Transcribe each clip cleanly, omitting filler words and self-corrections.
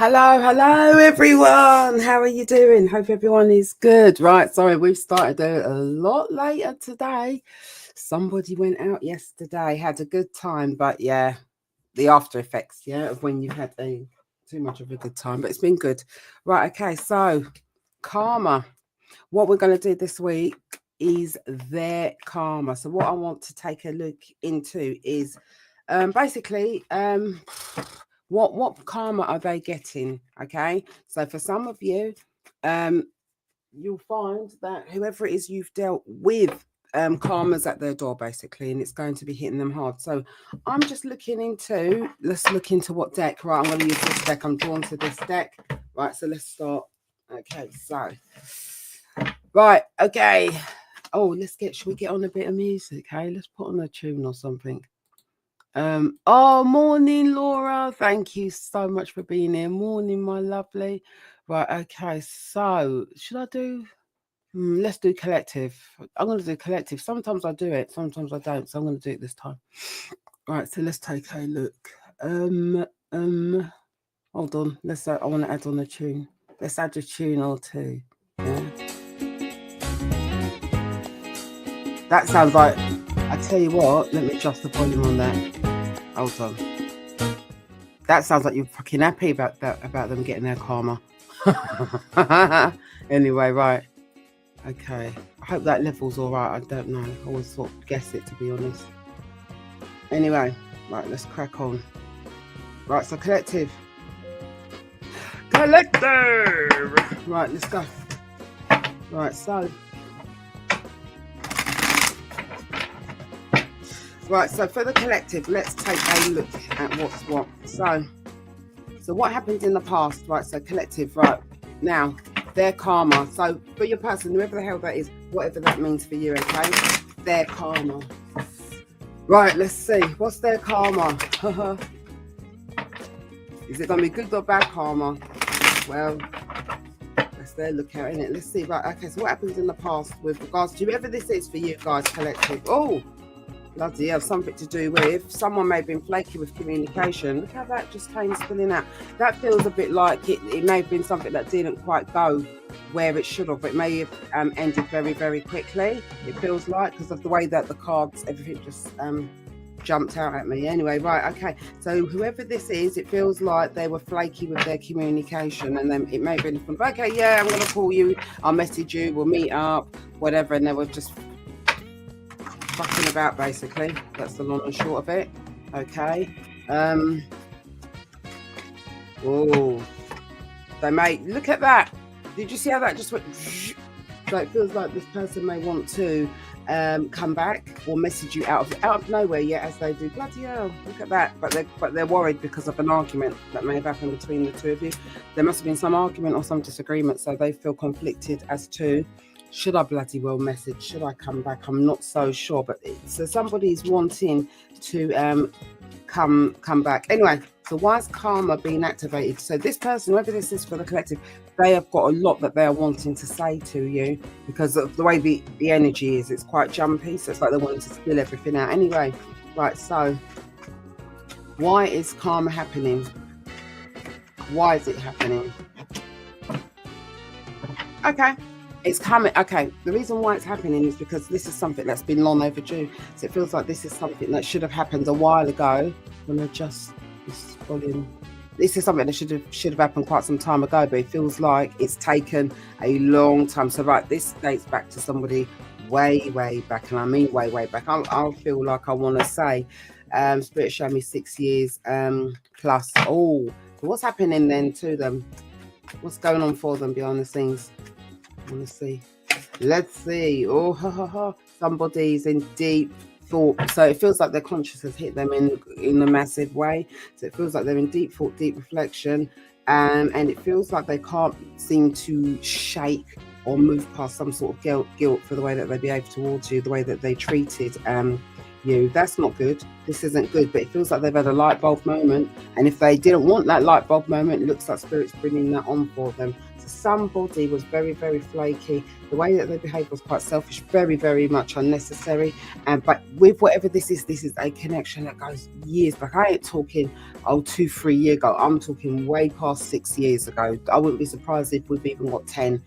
Hello everyone. How are you doing? Hope everyone is good. Right, sorry, we've started a lot later today. Somebody went out yesterday, had a good time, but yeah, the after effects, of when you've had too much of a good time, but it's been good. Right, okay, so karma. What we're going to do this week is their karma. So what I want to take a look into is basically what karma are they getting? Okay, so for some of you, you'll find that whoever it is you've dealt with, karma's at their door basically, and it's going to be hitting them hard. So I'm just looking into, let's look into what deck. Right, I'm going to use this deck. I'm drawn to this deck. Right, so let's start. Okay, so right, okay. Oh, should we get on a bit of music? Hey, let's put on a tune or something. Oh, morning, Laura. Thank you so much for being here. Morning, my lovely. Right, okay. So, should I do? Let's do collective. I'm going to do collective. Sometimes I do it, sometimes I don't. So I'm going to do it this time. Right. So let's take a look. Hold on. I want to add on a tune. Let's add a tune or two. Yeah. That sounds like. I tell you what. Let me adjust the volume on that. Hold on. That sounds like you're fucking happy about that, about them getting their karma. Anyway, right. Okay. I hope that level's all right. I don't know. I always sort of guess it, to be honest. Anyway, right. Let's crack on. Right. So collective. Right. Let's go. Right. So. Right, so for the collective, let's take a look at what's what. So what happened in the past, right? So collective, right? Now, their karma. So for your person, whoever the hell that is, whatever that means for you, okay? Their karma. Right, let's see. What's their karma? Is it going to be good or bad karma? Well, that's their lookout, isn't it? Let's see. Right, okay, so what happens in the past with regards to whoever this is for you guys, collective? Oh! Bloody hell, something to do with someone may have been flaky with communication. Look how that just came spilling out. That feels a bit like it may have been something that didn't quite go where it should have. It may have ended very, very quickly. It feels like, because of the way that the cards, everything just jumped out at me. Anyway, right, okay. So whoever this is, it feels like they were flaky with their communication, and then it may have been, okay, yeah, I'm going to call you, I'll message you, we'll meet up, whatever, and they were just fucking about, basically. That's the long and short of it. Okay. Oh, they may look at that. Did you see how that just went? So it feels like this person may want to come back or message you out of nowhere, as they do. Bloody hell, look at that. But they're worried because of an argument that may have happened between the two of you. There must have been some argument or some disagreement, so they feel conflicted as to, should I bloody well message? Should I come back? I'm not so sure. But so somebody's wanting to come back. Anyway, so why is karma being activated? So this person, whoever this is for the collective, they have got a lot that they are wanting to say to you because of the way the energy is. It's quite jumpy. So it's like they're wanting to spill everything out. Anyway, right. So why is karma happening? Why is it happening? Okay. It's coming. Okay, the reason why it's happening is because this is something that's been long overdue. So it feels like this is something that should have happened a while ago. I'm gonna adjust this volume. This is something that should have happened quite some time ago, but it feels like it's taken a long time. So right, this dates back to somebody way back, and I mean way back. I'll feel like I want to say, Spirit showed me 6 years plus. Oh, so what's happening then to them? What's going on for them behind the scenes? Let's see. Oh, somebody's in deep thought. So it feels like their conscious has hit them in a massive way. So it feels like they're in deep thought, deep reflection, and it feels like they can't seem to shake or move past some sort of guilt for the way that they behaved towards you, the way that they treated you. That's not good. This isn't good. But it feels like they've had a light bulb moment, and if they didn't want that light bulb moment, it looks like Spirit's bringing that on for them. So somebody was very, very flaky. The way that they behaved was quite selfish, very, very much unnecessary. But with whatever this is a connection that goes years back. I ain't talking 2-3 years ago. I'm talking way past 6 years ago. I wouldn't be surprised if we've even got 10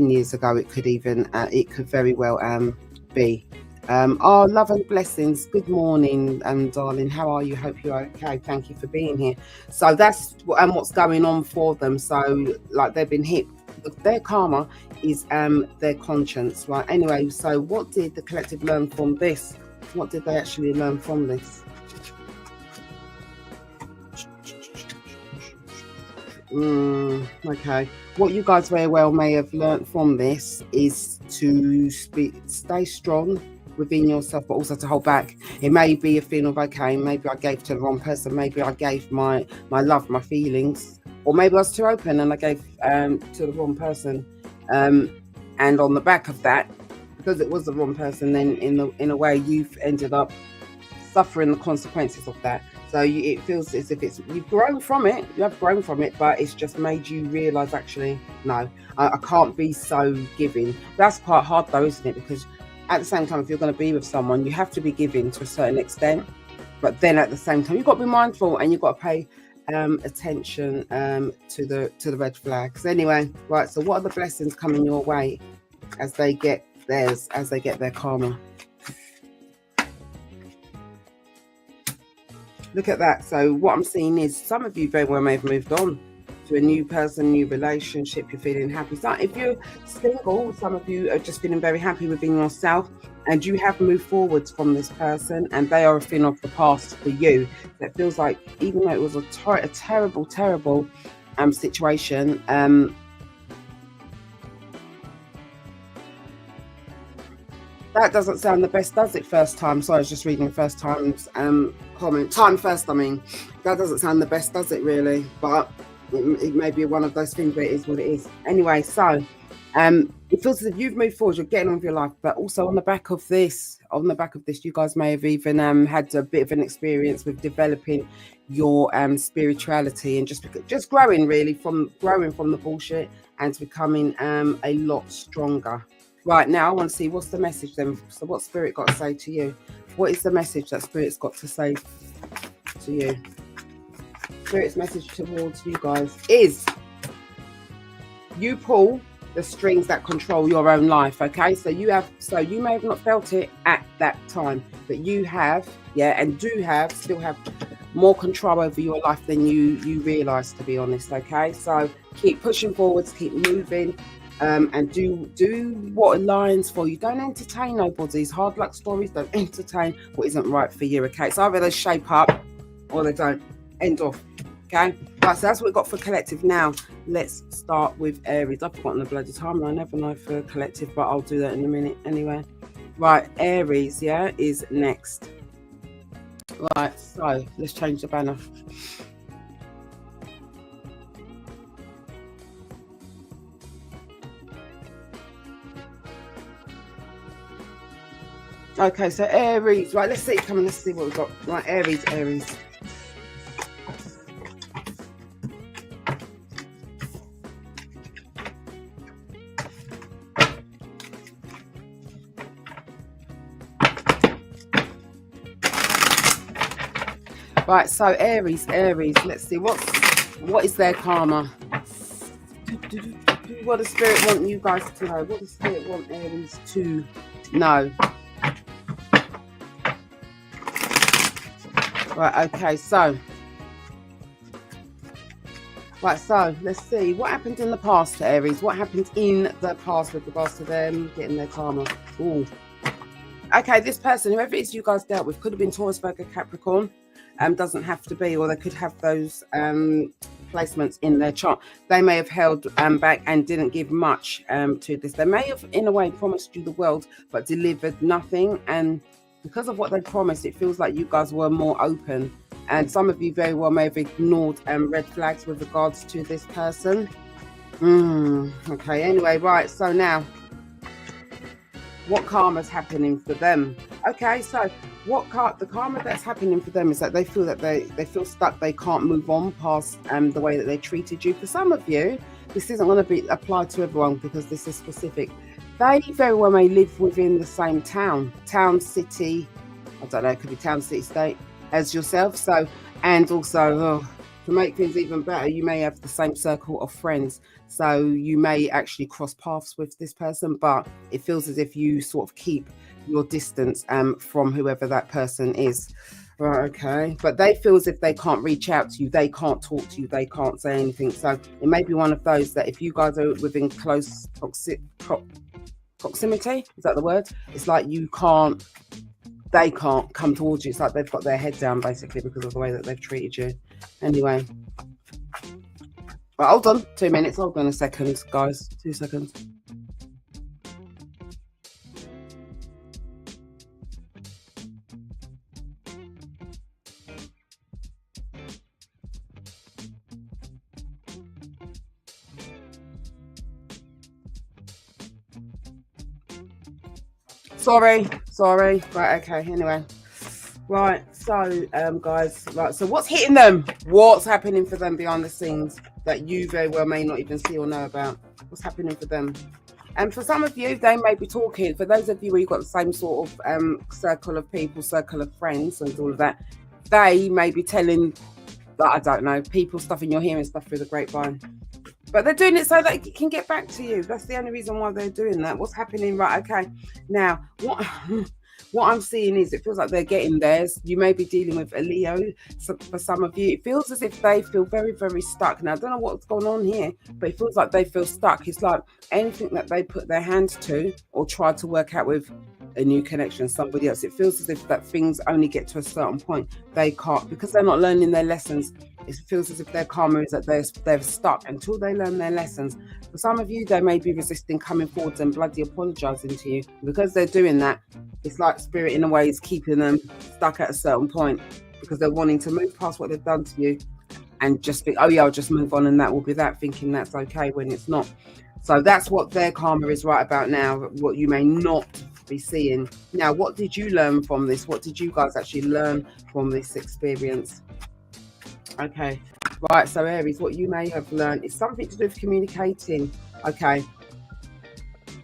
years ago. It could very well be. Love and blessings. Good morning, darling. How are you? Hope you're okay. Thank you for being here. So that's what's going on for them. So like they've been hit. Their karma is their conscience, right? Anyway, so what did the collective learn from this? What did they actually learn from this? Okay, what you guys very well may have learned from this is to stay strong within yourself, but also to hold back. It may be a feeling of, okay, maybe I gave to the wrong person, maybe I gave my love, my feelings, or maybe I was too open and I gave to the wrong person, and on the back of that, because it was the wrong person, then in a way you've ended up suffering the consequences of that. So it feels as if you've grown from it, but it's just made you realize, actually, no, I can't be so giving. That's quite hard though, isn't it? Because at the same time, if you're going to be with someone, you have to be giving to a certain extent, but then at the same time, you've got to be mindful and you've got to pay attention to the red flags. Anyway, right, so what are the blessings coming your way as they get their karma? Look at that. So what I'm seeing is some of you very well may have moved on to a new person, new relationship. You're feeling happy. So if you're single, some of you are just feeling very happy within yourself, and you have moved forwards from this person, and they are a thing of the past for you. So it feels like, even though it was a terrible situation, that doesn't sound the best, does it? First time. Sorry, I was just reading the first time's comment. Time first, I mean. That doesn't sound the best, does it, really? But it may be one of those things where it is what it is. Anyway, so it feels as if you've moved forward, you're getting on with your life, but also on the back of this, you guys may have even had a bit of an experience with developing your spirituality and just growing from the bullshit and becoming a lot stronger. Right, now I want to see what's the message then. So what Spirit got to say to you? What is the message that Spirit's got to say to you? Spirit's message towards you guys is you pull the strings that control your own life. Okay, so you may have not felt it at that time, but you have, and still have more control over your life than you realize, to be honest. Okay, so keep pushing forwards, keep moving. And do what aligns for you. Don't entertain nobody's hard luck stories. Don't entertain what isn't right for you. Okay, so either they shape up or they don't. End off. Okay, right, so that's what we've got for collective. Now let's start with Aries. I've forgotten the bloody time. I never know for collective, but I'll do that in a minute anyway. Right, Aries, is next. Right, so let's change the banner. Okay, so Aries, right, let's see what we've got. Right, Aries. Right, so Aries, let's see what is their karma. What does Spirit want you guys to know? What does Spirit want Aries to know? Right, okay, so let's see what happened in the past to Aries. What happened in the past with regards to them getting their karma? Ooh. Okay, this person, whoever it is you guys dealt with, could have been Taurus, Virgo, Capricorn. Doesn't have to be, or they could have those placements in their chart. They may have held back and didn't give much to this. They may have, in a way, promised you the world, but delivered nothing. And because of what they promised, it feels like you guys were more open. And some of you very well may have ignored red flags with regards to this person. Okay, anyway, right. So now, what karma's happening for them? Okay, so the karma that's happening for them is that they feel stuck. They can't move on past the way that they treated you. For some of you, this isn't going to be applied to everyone because this is specific. They very well may live within the same town, city, I don't know, it could be town, city, state as yourself. So, and also to make things even better, you may have the same circle of friends. So you may actually cross paths with this person, but it feels as if you sort of keep your distance from whoever that person is. Right, okay. But they feel as if they can't reach out to you, they can't talk to you, they can't say anything. So it may be one of those that if you guys are within close proximity, is that the word? It's like they can't come towards you. It's like they've got their head down basically because of the way that they've treated you. Anyway. But hold on, 2 minutes. Hold on a second, guys. 2 seconds. Sorry. Right, okay, anyway. Right, so, guys, right, so what's hitting them? What's happening for them behind the scenes that you very well may not even see or know about? What's happening for them? And for some of you, they may be talking. For those of you where you've got the same sort of circle of people, circle of friends and all of that, they may be telling, I don't know, people stuff and you're hearing stuff through the grapevine. But they're doing it so that it can get back to you. That's the only reason why they're doing that. What's happening? Right, okay. Now, what I'm seeing is it feels like they're getting theirs. You may be dealing with a Leo. So for some of you, it feels as if they feel very, very stuck. Now, I don't know what's going on here, but it feels like they feel stuck. It's like anything that they put their hands to or try to work out with a new connection, somebody else, it feels as if that things only get to a certain point. They can't, because they're not learning their lessons. It feels as if their karma is that they're stuck until they learn their lessons. For some of you, they may be resisting coming forward and bloody apologizing to you. Because they're doing that, it's like spirit in a way is keeping them stuck at a certain point because they're wanting to move past what they've done to you and just think, oh yeah, I'll just move on and that will be that, thinking that's okay when it's not. So that's what their karma is right about now, what you may not be seeing. Now, what did you learn from this? What did you guys actually learn from this experience? Okay, right, so Aries, what you may have learned is something to do with communicating. Okay,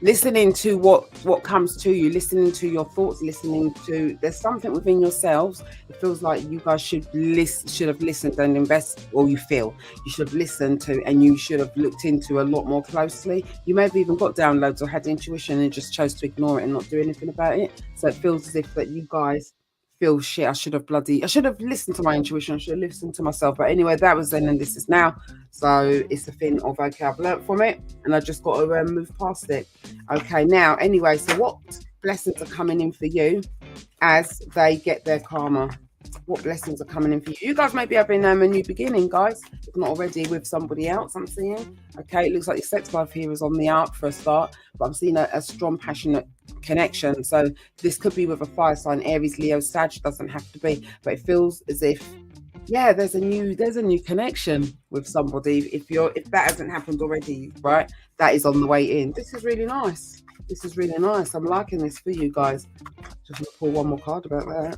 listening to what comes to you, listening to your thoughts, listening to, there's something within yourselves. It feels like you guys should have listened and invest, or you feel you should have listened to and you should have looked into a lot more closely. You may have even got downloads or had intuition and just chose to ignore it and not do anything about it. So it feels as if that you guys feel shit. I should have listened to my intuition. I should have listened to myself. But anyway, that was then and this is now. So it's a thing of, okay, I've learned from it and I just got to move past it. Okay, now, anyway, so what blessings are coming in for you as they get their karma? What blessings are coming in for you? You guys may be having a new beginning, guys, if not already with somebody else, I'm seeing. Okay, it looks like your sex life here is on the up for a start, but I'm seeing a strong, passionate connection. So this could be with a fire sign, Aries, Leo, Sag, doesn't have to be, but it feels as if, yeah, there's a new connection with somebody. If that hasn't happened already, right, that is on the way in. This is really nice. I'm liking this for you guys. Just gonna pull one more card about that.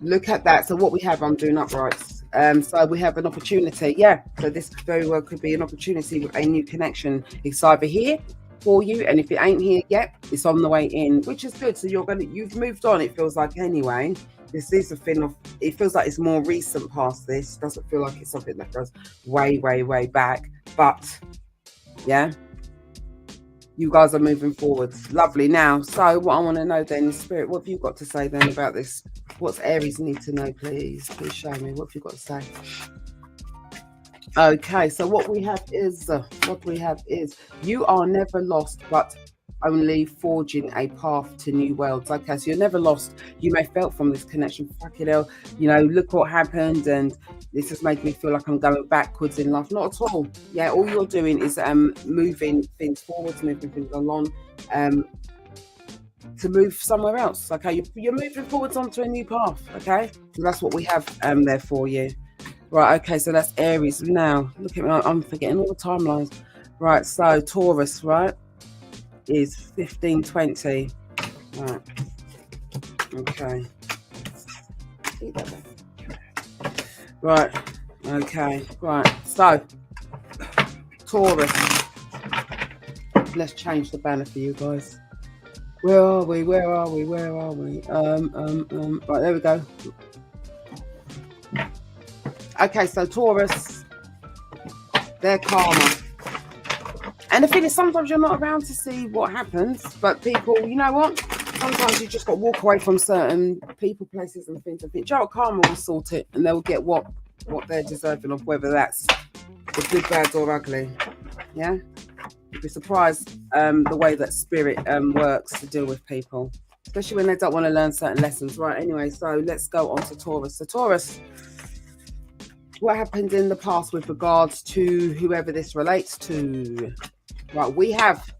Look at that. So what we have, I'm doing uprights. So we have an opportunity. Yeah. So this very well could be an opportunity with a new connection. It's either here for you, and if it ain't here yet, it's on the way in, which is good. So you've moved on, it feels like, anyway. This is a thing of, it feels like it's more recent past this. It doesn't feel like it's something that goes way, way, way back. But yeah, you guys are moving forward. Lovely. Now, so what I want to know then is, Spirit, what have you got to say then about this? What's Aries need to know, please? Please show me. What have you got to say? Okay, so what we have is you are never lost, but only forging a path to new worlds. Okay, so you're never lost. You may felt from this connection, fucking hell, look what happened, and this has made me feel like I'm going backwards in life. Not at all. Yeah, all you're doing is moving things forwards, moving things along, to move somewhere else. Okay, you're moving forwards onto a new path. Okay, so that's what we have there for you. Right, okay, so that's Aries. Now, look at me, I'm forgetting all the timelines. Right, so Taurus, right, is 1520. Right, okay. Right, Okay, right. So, Taurus. Let's change the banner for you guys. Where are we? Where are we? Where are we? Right, there we go. Okay, so Taurus, their karma. And the thing is, sometimes you're not around to see what happens, but people, you know what? Sometimes you just got to walk away from certain people, places, and things. I think, Joe, karma will sort it, and they'll get what they're deserving of, whether that's the good, bad, or ugly. Yeah, you'd be surprised the way that spirit works to deal with people, especially when they don't want to learn certain lessons. Right. Anyway, so let's go on to Taurus. So Taurus, what happened in the past with regards to whoever this relates to? Right, we have.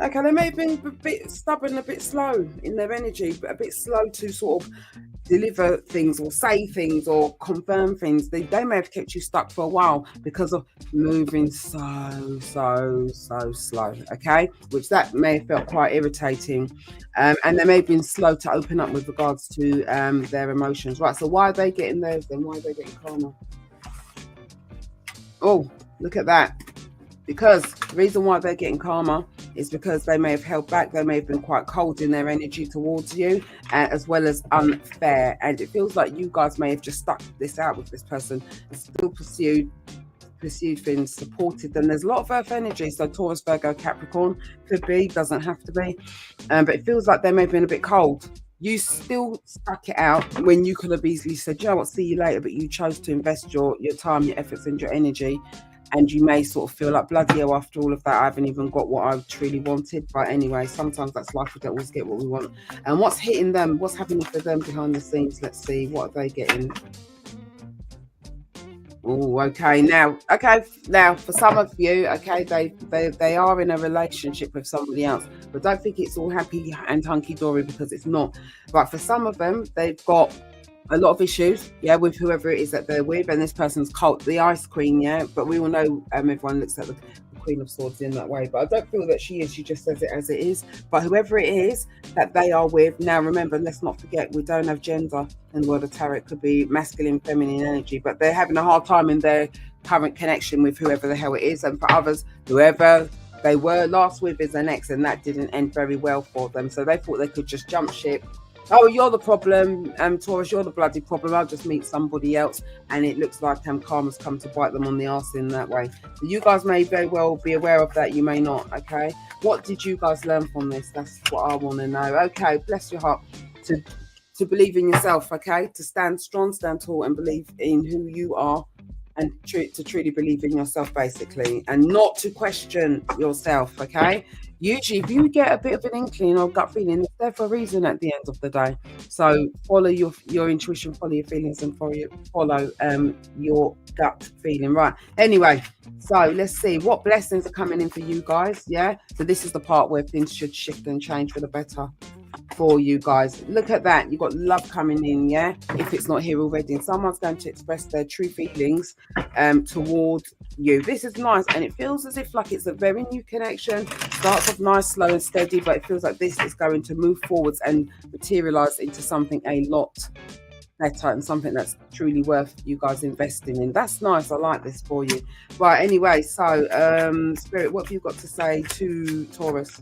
Okay, they may have been a bit stubborn, a bit slow in their energy, but a bit slow to sort of deliver things or say things or confirm things. They may have kept you stuck for a while because of moving so slow. Okay, which that may have felt quite irritating, and they may have been slow to open up with regards to their emotions. Right, so why are they getting theirs then? Why are they getting karma? Oh, look at that. Because the reason why they're getting karma is because they may have held back, they may have been quite cold in their energy towards you, as well as unfair. And it feels like you guys may have just stuck this out with this person and still pursued things, supported them. There's a lot of earth energy, so Taurus, Virgo, Capricorn could be, doesn't have to be. But it feels like they may have been a bit cold. You still stuck it out when you could have easily said, you know what, see you later, but you chose to invest your time, your efforts, and your energy. And you may sort of feel like, bloody hell, after all of that, I haven't even got what I truly wanted. But anyway, sometimes that's life. We don't always get what we want. And what's hitting them? What's happening for them behind the scenes? Let's see. What are they getting? Oh, okay. Now, for some of you, okay, they are in a relationship with somebody else. But don't think it's all happy and hunky-dory, because it's not. But for some of them, they've got a lot of issues, yeah, with whoever it is that they're with, and this person's cult, the Ice Queen, yeah. But we all know, everyone looks at the Queen of Swords in that way. But I don't feel that she is. She just says it as it is. But whoever it is that they are with, now remember, let's not forget, we don't have gender in the world of tarot. It could be masculine, feminine energy, but they're having a hard time in their current connection with whoever the hell it is. And for others, whoever they were last with is an ex, and that didn't end very well for them. So they thought they could just jump ship. Oh, you're the problem, Taurus, you're the bloody problem. I'll just meet somebody else. And it looks like karma's come to bite them on the arse in that way. So you guys may very well be aware of that. You may not, okay? What did you guys learn from this? That's what I want to know. Okay, bless your heart. To believe in yourself, okay? To stand strong, stand tall, and believe in who you are. And to truly believe in yourself, basically. And not to question yourself, okay? Usually, if you get a bit of an inkling or gut feeling, it's there for a reason at the end of the day. So follow your intuition, follow your feelings, and follow your gut feeling. Right. Anyway, so let's see what blessings are coming in for you guys. Yeah. So this is the part where things should shift and change for the better for you guys. Look at that. You've got love coming in, yeah? If it's not here already. And someone's going to express their true feelings towards you. This is nice, and it feels as if like it's a very new connection. Starts off nice, slow and steady, but it feels like this is going to move forwards and materialize into something a lot better and something that's truly worth you guys investing in. That's nice. I like this for you. Right, anyway, so Spirit, what have you got to say to Taurus?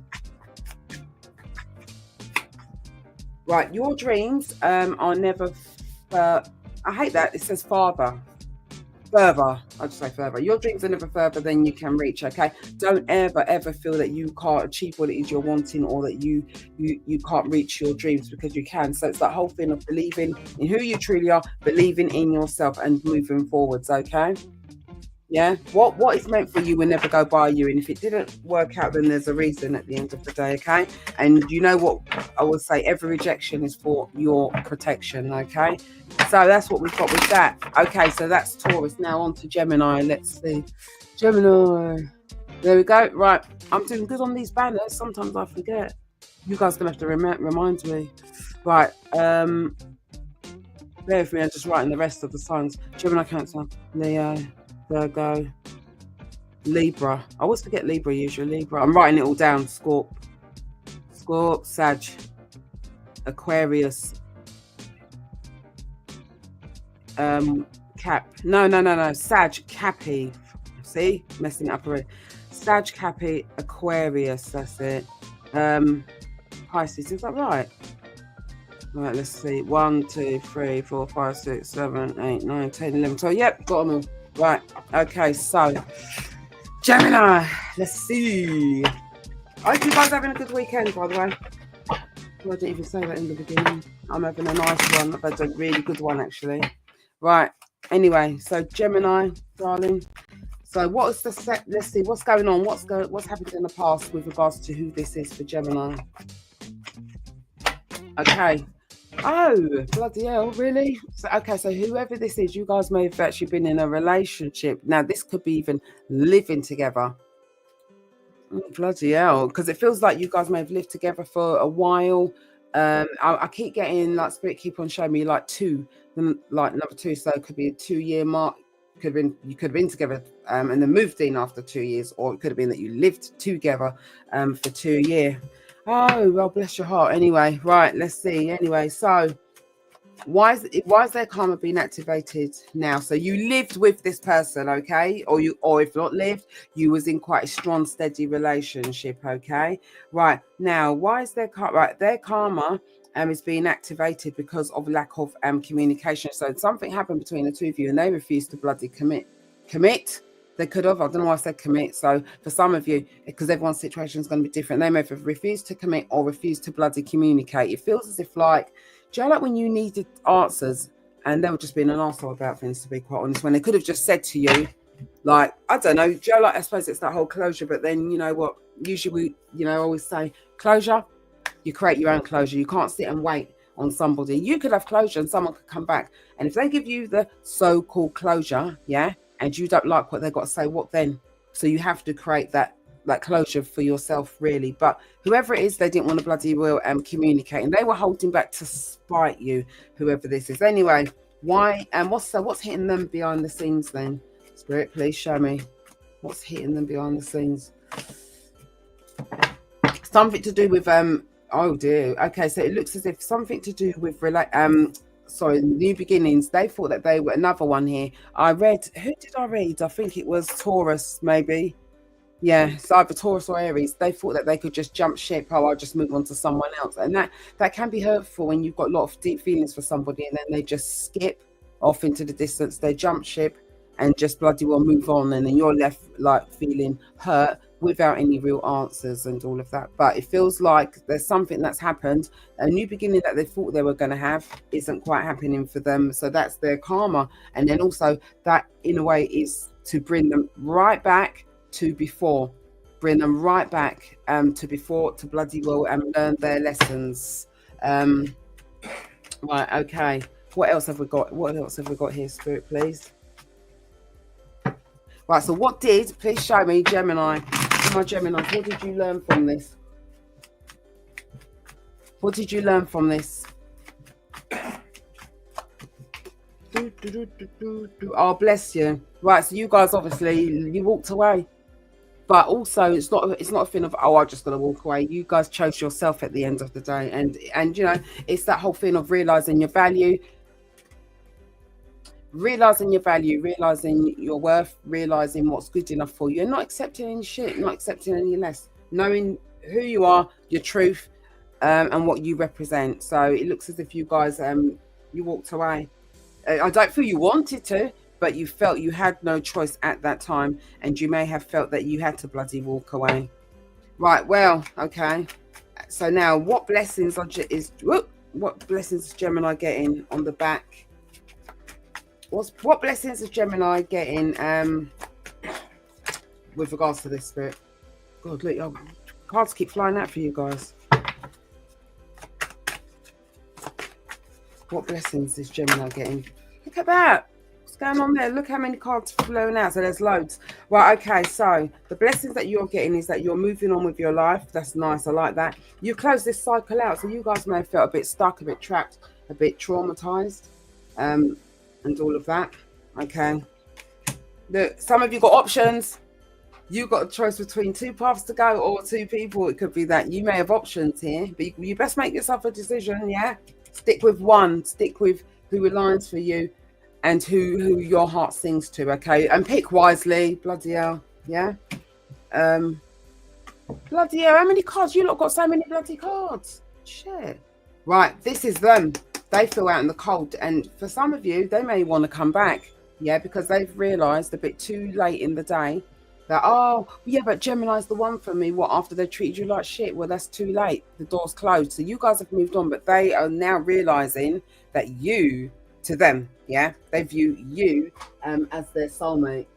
Right, your dreams are never, I hate that, it says further. I'll just say further. Your dreams are never further than you can reach, okay? Don't ever feel that you can't achieve what it is you're wanting, or that you can't reach your dreams, because you can. So it's that whole thing of believing in who you truly are, believing in yourself, and moving forwards, okay? Yeah, what is meant for you will never go by you, and if it didn't work out, then there's a reason at the end of the day, okay? And you know what I will say, every rejection is for your protection, okay? So that's what we've got with that. Okay, so that's Taurus. Now on to Gemini. Let's see. Gemini. There we go. Right, I'm doing good on these banners. Sometimes I forget. You guys are gonna have to remind me. Right, bear with me, I'm just writing the rest of the signs. Gemini, Cancer, Leo, Virgo, Libra. I always forget Libra usually. Libra. I'm writing it all down. Scorp, Sag, Aquarius, Sag Cappy. See, messing it up already. Sag Cappy Aquarius. That's it. Pisces. Is that right? All right, let's see. 1, 2, 3, 4, 5, 6, 7, 8, 9, 10, 11, 12. Yep, got them all. Right. Okay, so Gemini. Let's see. I hope you guys are having a good weekend, by the way. I didn't even say that in the beginning. I'm having a nice one. I've had a really good one, actually. Right. Anyway, so Gemini, darling. So what's the set? Let's see what's going on. What's happened in the past with regards to who this is for Gemini. Okay. Oh, bloody hell, really? So, okay, so whoever this is, you guys may have actually been in a relationship. Now, this could be even living together. Oh, bloody hell, because it feels like you guys may have lived together for a while. I keep getting, like, Spirit keep on showing me like number 2, so it could be a 2-year mark. You could have been together and then moved in after 2 years, or it could have been that you lived together for 2 years. Oh, well, bless your heart. Anyway, right, let's see. Anyway, so why is their karma being activated now? So you lived with this person, okay? Or if not lived, you was in quite a strong, steady relationship, okay? Right, now, why is their karma is being activated because of lack of communication. So something happened between the two of you and they refused to bloody commit. They could have. I don't know why I said commit. So for some of you, because everyone's situation is going to be different, they may have refused to commit or refused to bloody communicate. It feels as if like, do you know, like when you needed answers and they were just being an arsehole about things, to be quite honest, when they could have just said to you, like, I don't know, do you know, like, I suppose it's that whole closure, but then, you know what, usually we, always say closure, you create your own closure. You can't sit and wait on somebody. You could have closure and someone could come back. And if they give you the so-called closure, yeah, and you don't like what they've got to say, what then? So you have to create that closure for yourself, really. But whoever it is, they didn't want to bloody well communicate, and they were holding back to spite you, whoever this is. Anyway, why and what's hitting them behind the scenes then? Spirit, please show me what's hitting them behind the scenes. Something to do with oh dear. Okay, so it looks as if something to do with new beginnings. They thought that they were another one here. Who did I read? I think it was Taurus, maybe. Yeah, it's either Taurus or Aries. They thought that they could just jump ship. Oh, I'll just move on to someone else. And that can be hurtful when you've got a lot of deep feelings for somebody and then they just skip off into the distance. They jump ship and just bloody well move on. And then you're left like feeling hurt without any real answers and all of that. But it feels like there's something that's happened. A new beginning that they thought they were going to have isn't quite happening for them. So that's their karma. And then also that in a way is to bring them right back to before. Bring them right back to before, to bloody well learn their lessons. Right, okay. What else have we got? What else have we got here, Spirit, please? Right, so please show me, Gemini. My Gemini, what did you learn from this? What did you learn from this? Oh, bless you. Right, so you guys obviously, you walked away. But also, it's not a thing of, oh, I'm just going to walk away. You guys chose yourself at the end of the day. And it's that whole thing of realizing your value, realizing your worth, realizing what's good enough for you, and not accepting any shit, not accepting any less, knowing who you are, your truth, and what you represent. So it looks as if you guys, you walked away. I don't feel you wanted to, but you felt you had no choice at that time, and you may have felt that you had to bloody walk away. Right, well, okay. So now, what blessings is Gemini getting on the back? What blessings is Gemini getting with regards to this, Spirit? God, look, your cards keep flying out for you guys. What blessings is Gemini getting? Look at that. What's going on there? Look how many cards flowing out. So there's loads. Right, okay, so the blessings that you're getting is that you're moving on with your life. That's nice. I like that. You close this cycle out. So you guys may have felt a bit stuck, a bit trapped, a bit traumatized, and all of that. Okay. Look, some of you got options. You got a choice between two paths to go or two people. It could be that you may have options here, but you best make yourself a decision, yeah? Stick with one. Stick with who aligns for you. and who your heart sings to, okay? And pick wisely. Bloody hell. Yeah. Bloody hell, how many cards? You lot got so many bloody cards. Shit. Right, this is them. They feel out in the cold. And for some of you, they may want to come back. Yeah, because they've realised a bit too late in the day that, oh, yeah, but Gemini's the one for me. What, after they treated you like shit? Well, that's too late. The door's closed. So you guys have moved on, but they are now realising that you, to them, yeah, they view you as their soulmate.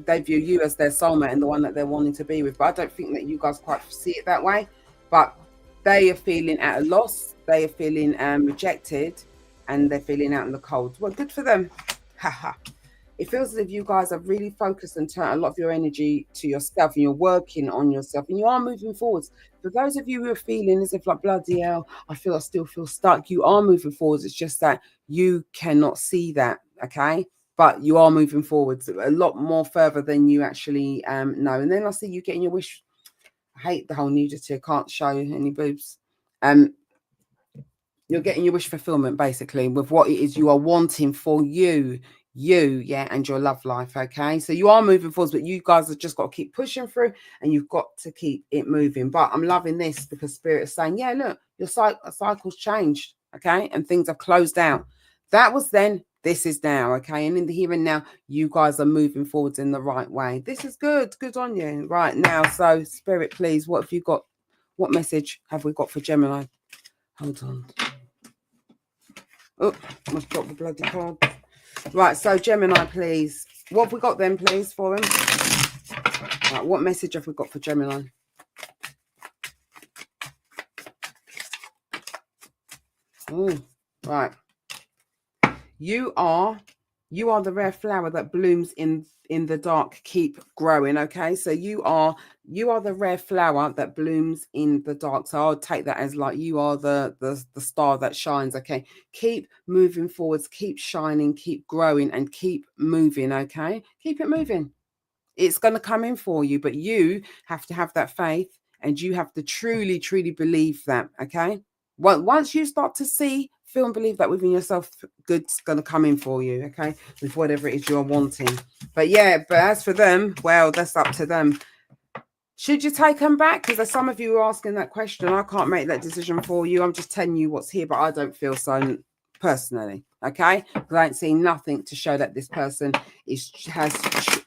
They view you as their soulmate and the one that they're wanting to be with. But I don't think that you guys quite see it that way. But they are feeling at a loss. They are feeling rejected, and they're feeling out in the cold. Well, good for them. Haha. It feels as if you guys have really focused and turned a lot of your energy to yourself, and you're working on yourself, and you are moving forwards. For those of you who are feeling as if like, bloody hell, I still feel stuck, you are moving forwards. It's just that you cannot see that, okay? But you are moving forwards a lot more further than you actually know. And then I see you getting your wish. I hate the whole nudity. I can't show any boobs. You're getting your wish fulfillment, basically, with what it is you are wanting for you, yeah, and your love life, okay? So you are moving forwards, but you guys have just got to keep pushing through, and you've got to keep it moving. But I'm loving this because Spirit is saying, yeah, look, your cycle's changed, okay? And things have closed out. That was then, this is now, okay? And in the here and now, you guys are moving forwards in the right way. This is good. Good on you right now. So, Spirit, please, what have you got? What message have we got for Gemini? Hold on. Oh, must drop the bloody card. Right, so Gemini, please. What have we got then, please, for him? Right, what message have we got for Gemini? Oh, right. You are the rare flower that blooms in the dark. Keep growing, okay? So you are the rare flower that blooms in the dark. So I'll take that as like you are the star that shines, okay? Keep moving forwards, keep shining, keep growing, and keep moving, okay? Keep it moving. It's going to come in for you, but you have to have that faith, and you have to truly, truly believe that, okay? Once you start to see, feel and believe that within yourself, good's going to come in for you, okay, with whatever it is you're wanting. But yeah, but as for them, well, that's up to them. Should you take them back? Because some of you are asking that question. I can't make that decision for you. I'm just telling you what's here, but I don't feel so personally, okay? Because I ain't seen nothing to show that this person has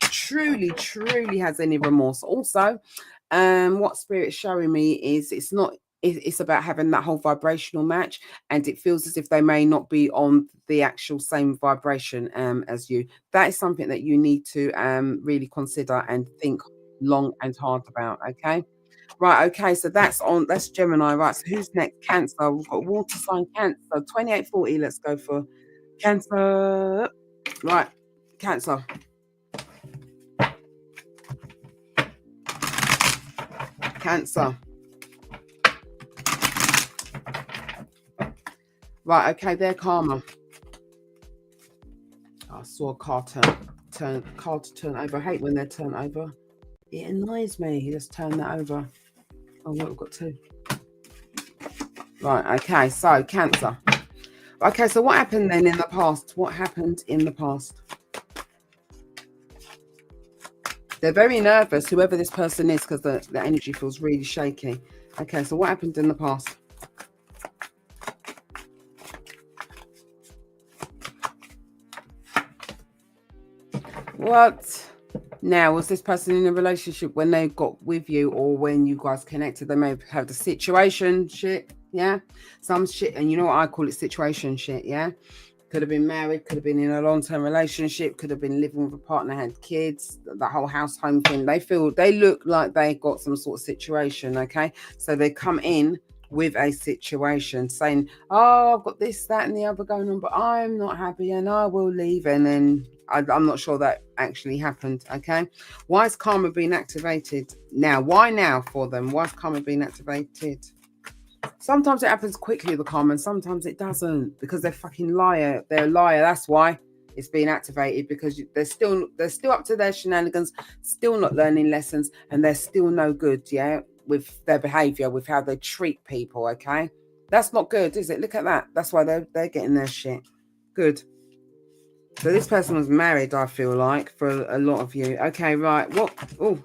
truly has any remorse. Also, what Spirit's showing me is it's about having that whole vibrational match, and it feels as if they may not be on the actual same vibration as you. That is something that you need to really consider and think long and hard about, okay? Right, okay, so that's Gemini. Right, so who's next? Cancer. We've got water sign Cancer. 2840. Let's go for Cancer. Right, Cancer. Cancer. Right, okay, their karma. I saw a car turn over. I hate when they're turned over. It annoys me. Just turn that over. Oh, look, we've got two. Right, okay, so Cancer. Okay, so what happened then in the past? What happened in the past? They're very nervous, whoever this person is, because the energy feels really shaky. Okay, so what happened in the past? What? Now, was this person in a relationship when they got with you, or when you guys connected? They may have had a situation shit, yeah? Some shit, and you know what I call it, situation shit, yeah? Could have been married, could have been in a long-term relationship, could have been living with a partner, had kids, the whole house home thing. They look like they got some sort of situation, okay? So they come in with a situation saying, oh, I've got this, that, and the other going on, but I'm not happy and I will leave. And then I'm not sure that actually happened, okay? Why is karma being activated now? Why now for them? Why is karma being activated? Sometimes it happens quickly, the karma, and sometimes it doesn't, because they're fucking liar. They're a liar. That's why it's being activated, because they're still up to their shenanigans, still not learning lessons, and they're still no good, yeah, with their behavior, with how they treat people, okay? That's not good, is it? Look at that. That's why they're getting their shit. Good. So this person was married, I feel like, for a lot of you. Okay, right. What? Oh.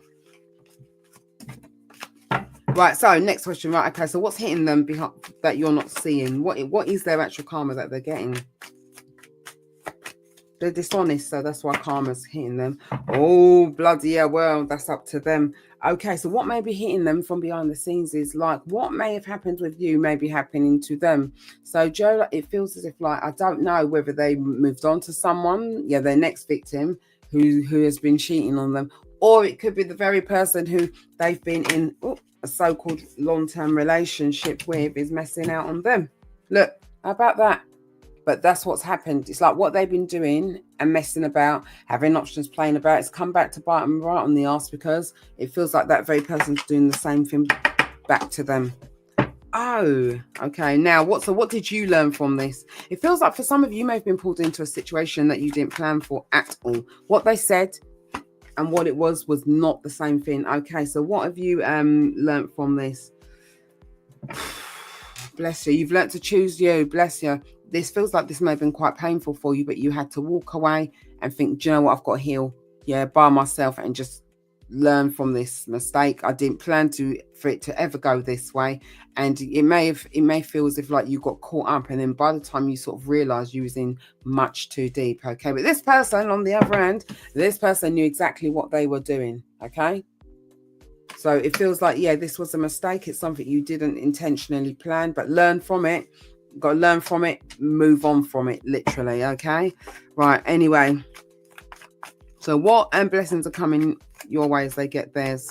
Right, so next question. Right, okay. So what's hitting them that you're not seeing? What is their actual karma that they're getting? They're dishonest, so that's why karma's hitting them. Oh, bloody hell. Well, that's up to them. Okay, so what may be hitting them from behind the scenes is like what may have happened with you may be happening to them. So, Joe, it feels as if like I don't know whether they moved on to someone, their next victim who has been cheating on them, or it could be the very person who they've been in a so-called long-term relationship with is messing out on them. Look, how about that? But that's what's happened. It's like what they've been doing and messing about, having options, playing about. It's come back to bite them right on the arse because it feels like that very person's doing the same thing back to them. Oh, okay. Now, what did you learn from this? It feels like for some of you, you may have been pulled into a situation that you didn't plan for at all. What they said and what it was not the same thing. Okay, so what have you learned from this? Bless you. You've learned to choose you. Bless you. This feels like this may have been quite painful for you, but you had to walk away and think, do you know what? I've got to heal, by myself and just learn from this mistake. I didn't plan for it to ever go this way. And it may feel as if like you got caught up. And then by the time you sort of realized you was in much too deep. Okay. But this person on the other end, this person knew exactly what they were doing. Okay. So it feels like, this was a mistake. It's something you didn't intentionally plan, but learn from it. Got to learn from it, move on from it, literally. Okay. Right. Anyway. So what blessings are coming your way as they get theirs?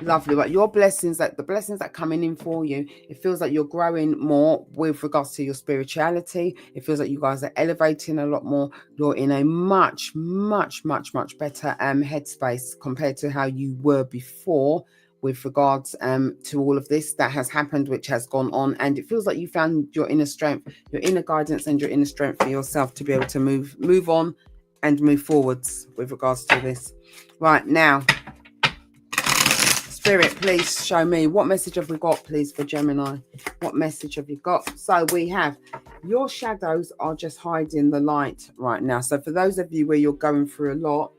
Lovely. But your blessings, the blessings that are coming in for you, it feels like you're growing more with regards to your spirituality. It feels like you guys are elevating a lot more. You're in a much, much, much, much better headspace compared to how you were before with regards to all of this that has happened, which has gone on. And it feels like you found your inner strength, your inner guidance and your inner strength for yourself to be able to move on and move forwards with regards to this. Right, now, Spirit, please show me what message have we got, please, for Gemini. What message have you got? So we have your shadows are just hiding the light right now. So for those of you where you're going through a lot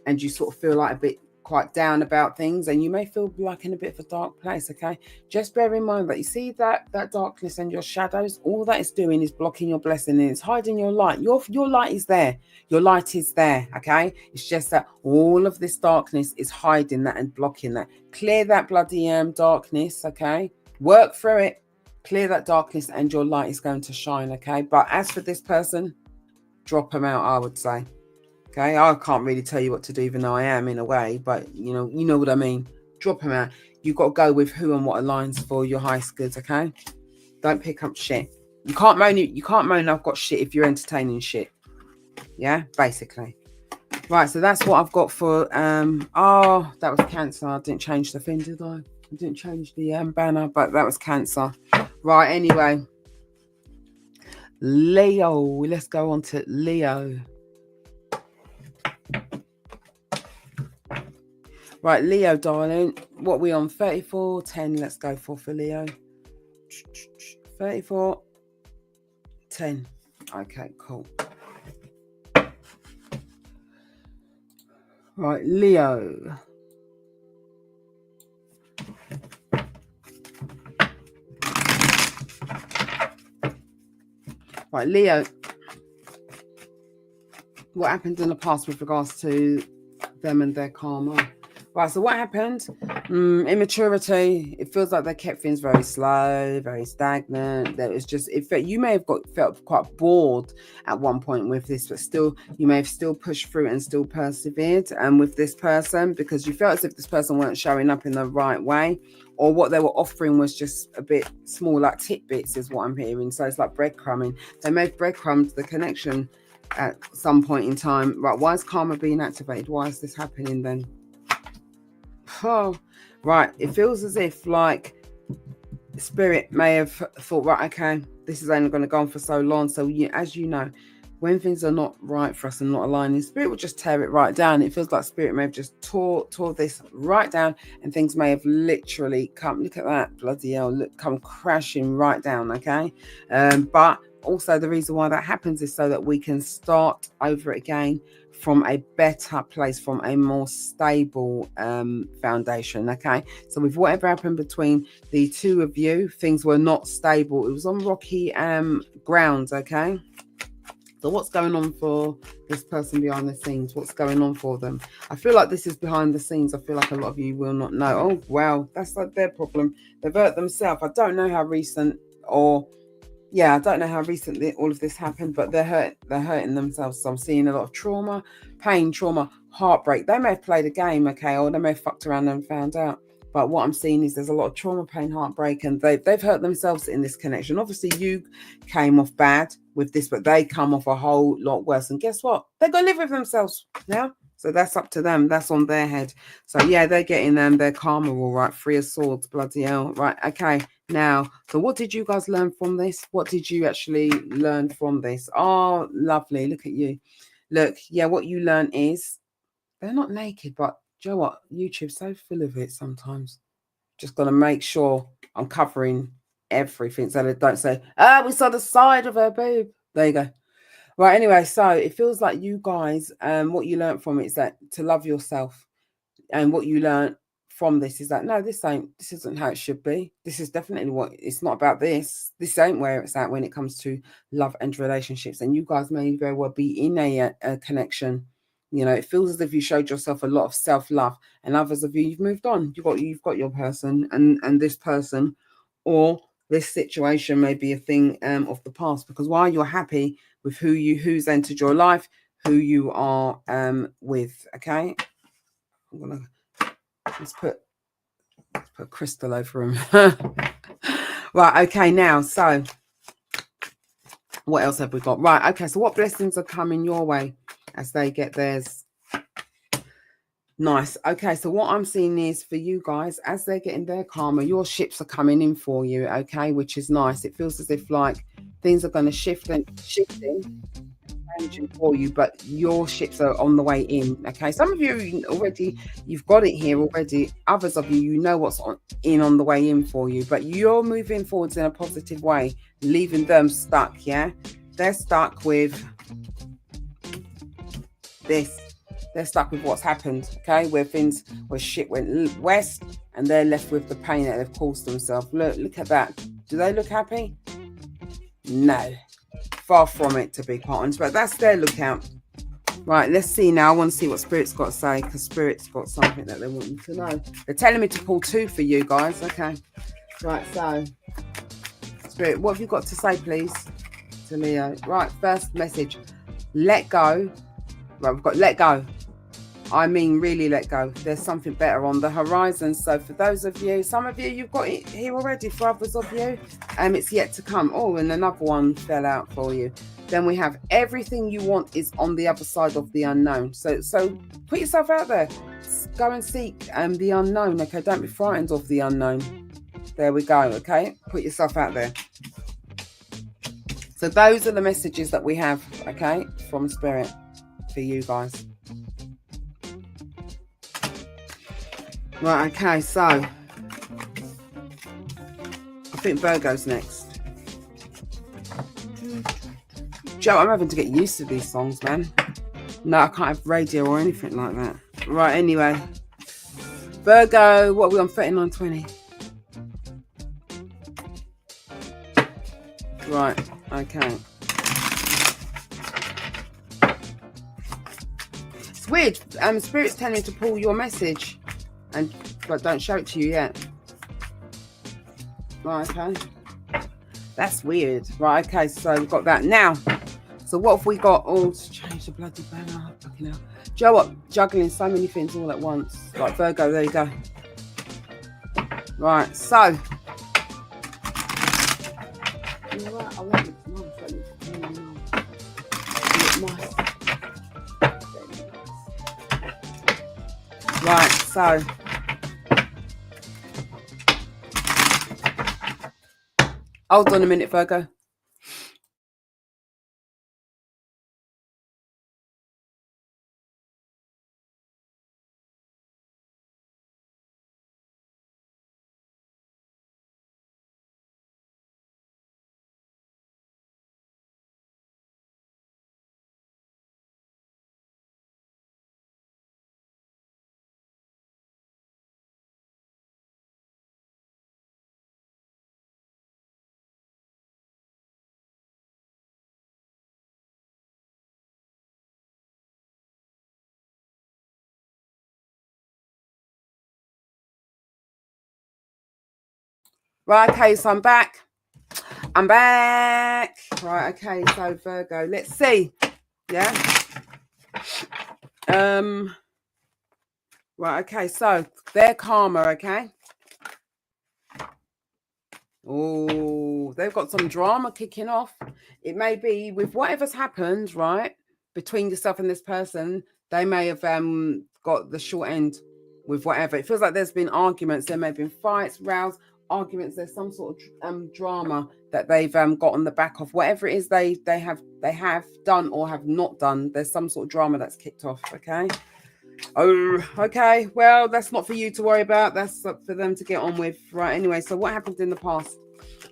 and you sort of feel like a bit quite down about things and you may feel like in a bit of a dark place, okay, just bear in mind that you see that darkness and your shadows, all that it's doing is blocking your blessing and it's hiding your light. Your light is there. Your light is there, okay? It's just that all of this darkness is hiding that and blocking that. Clear that bloody darkness, okay? Work through it. Clear that darkness and your light is going to shine, okay? But as for this person, drop them out, I would say. Okay, I can't really tell you what to do, even though I am in a way, but you know what I mean. Drop them out. You've got to go with who and what aligns for your highest goods, okay? Don't pick up shit. You can't moan I've got shit if you're entertaining shit. Yeah, basically. Right, so that's what I've got for oh, that was Cancer. I didn't change the thing, did I? I didn't change the banner, but that was Cancer. Right, anyway. Leo. Let's go on to Leo. Right, Leo, darling. What are we on? 34, 10. Let's go for Leo. 34, 10. Okay, cool. Right, Leo. Right, Leo. What happened in the past with regards to them and their karma? Right, so what happened? Immaturity. It feels like they kept things very slow, very stagnant. There was just, you may have felt quite bored at one point with this, but still, you may have still pushed through and still persevered with this person because you felt as if this person weren't showing up in the right way, or what they were offering was just a bit small, like tidbits is what I'm hearing. So it's like breadcrumbing. They may have breadcrumbed the connection at some point in time. Right, why is karma being activated? Why is this happening then? Oh, right. It feels as if like Spirit may have thought, right, okay, this is only going to go on for so long. So as you know, when things are not right for us and not aligning, Spirit will just tear it right down. It feels like Spirit may have just tore this right down and things may have literally come, look at that, bloody hell, come crashing right down, okay? But also the reason why that happens is so that we can start over again from a better place, from a more stable foundation. Okay, so with whatever happened between the two of you, things were not stable. It was on rocky grounds. Okay, so what's going on for this person behind the scenes? What's going on for them? I feel like this is behind the scenes. I feel like a lot of you will not know. Oh, wow, that's like their problem. They've hurt themselves. I don't know how recent, or yeah, I don't know how recently all of this happened, but they're hurting themselves. So I'm seeing a lot of trauma, pain, trauma, heartbreak. They may have played a game, okay, or they may have fucked around and found out. But what I'm seeing is there's a lot of trauma, pain, heartbreak, and they've hurt themselves in this connection. Obviously, you came off bad with this, but they come off a whole lot worse. And guess what? They're gonna live with themselves now. So that's up to them. That's on their head. So yeah, they're getting their karma all right. 3 of Swords, bloody hell. Right, okay. Now, so what did you guys learn from this? What did you actually learn from this? Oh, lovely. Look at you. Look, yeah, what you learn is they're not naked, but do you know what? YouTube's so full of it sometimes. Just got to make sure I'm covering everything so they don't say, we saw the side of her boob. There you go. Right, anyway, so it feels like you guys, what you learned from it is that to love yourself. And what you learned from this is that, no, this isn't how it should be. This is definitely it's not about this. This ain't where it's at when it comes to love and relationships. And you guys may very well be in a connection. You know, it feels as if you showed yourself a lot of self-love, and others of you've moved on. You've got your person, and this person or this situation may be a thing of the past, because while you're happy with who's entered your life, who you are with, okay? I'm gonna let's put crystal over him. Right, okay, now, so what else have we got? Right, okay, so what blessings are coming your way as they get theirs? Nice. Okay, so what I'm seeing is for you guys, as they're getting their karma, your ships are coming in for you, okay, which is nice. It feels as if like things are going to shifting for you, but your ships are on the way in. Okay, some of you already, you've got it here already. Others of you know what's on the way in for you, but you're moving forwards in a positive way, leaving them stuck. Yeah, they're stuck with this. They're stuck with what's happened. Okay, where shit went west, and they're left with the pain that they've caused themselves. Look at that. Do they look happy? No. Far from it, to be quite honest, but that's their lookout. Right, let's see now. I want to see what Spirit's got to say, because Spirit's got something that they want you to know. They're telling me to pull 2 for you guys. Okay. Right, so Spirit, what have you got to say, please, to Leo? Right, first message. Let go. Right, we've got let go. I mean, really let go. There's something better on the horizon. So for those of you, some of you, you've got it here already. For others of you, it's yet to come. Oh, and another one fell out for you. Then we have everything you want is on the other side of the unknown. So put yourself out there. Go and seek the unknown. Okay, don't be frightened of the unknown. There we go. Okay, put yourself out there. So those are the messages that we have. Okay, from Spirit for you guys. Right, okay, so I think Virgo's next. Joe, I'm having to get used to these songs, man. No, I can't have radio or anything like that. Right, anyway. Virgo, what are we on? 3920. Right, okay. It's weird. Spirit's telling you to pull your message, but don't show it to you yet. Right, okay. That's weird. Right, okay, so we've got that. Now, so what have we got? Oh, to change the bloody banner. Fucking hell. Do you know what? Juggling so many things all at once. Right, Virgo, there you go. Right, so. You know what? I want it nice. Right, so. Hold on a minute, Virgo. Right, okay, so I'm back. Right, okay, so Virgo, let's see. Yeah. Right, okay, so their karma, okay. Oh, they've got some drama kicking off. It may be with whatever's happened, right, between yourself and this person. They may have got the short end with whatever. It feels like there's been arguments. There may have been fights, rows, arguments. There's some sort of drama that they've got on the back of whatever it is they have done or have not done. There's some sort of drama that's kicked off. Okay. Oh, okay. Well, that's not for you to worry about. That's up for them to get on with. Right. Anyway, so what happened in the past?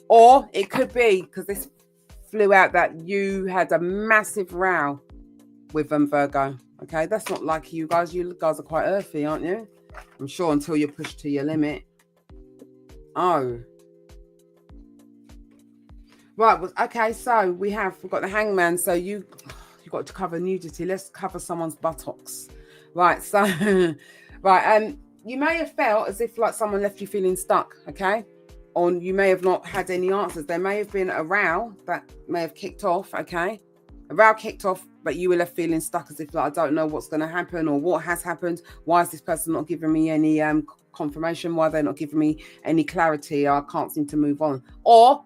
Or it could be, because this flew out, that you had a massive row with them, Virgo. Okay. That's not like you guys. You guys are quite earthy, aren't you? I'm sure, until you're pushed to your limit. Oh. Right. Well, okay. So we've got the Hangman. So you got to cover nudity. Let's cover someone's buttocks. Right, so, right, you may have felt as if like someone left you feeling stuck, okay? Or you may have not had any answers. There may have been a row that may have kicked off, okay? A row kicked off, but you were left feeling stuck as if like, I don't know what's going to happen or what has happened. Why is this person not giving me any confirmation? Why are they not giving me any clarity? I can't seem to move on. Or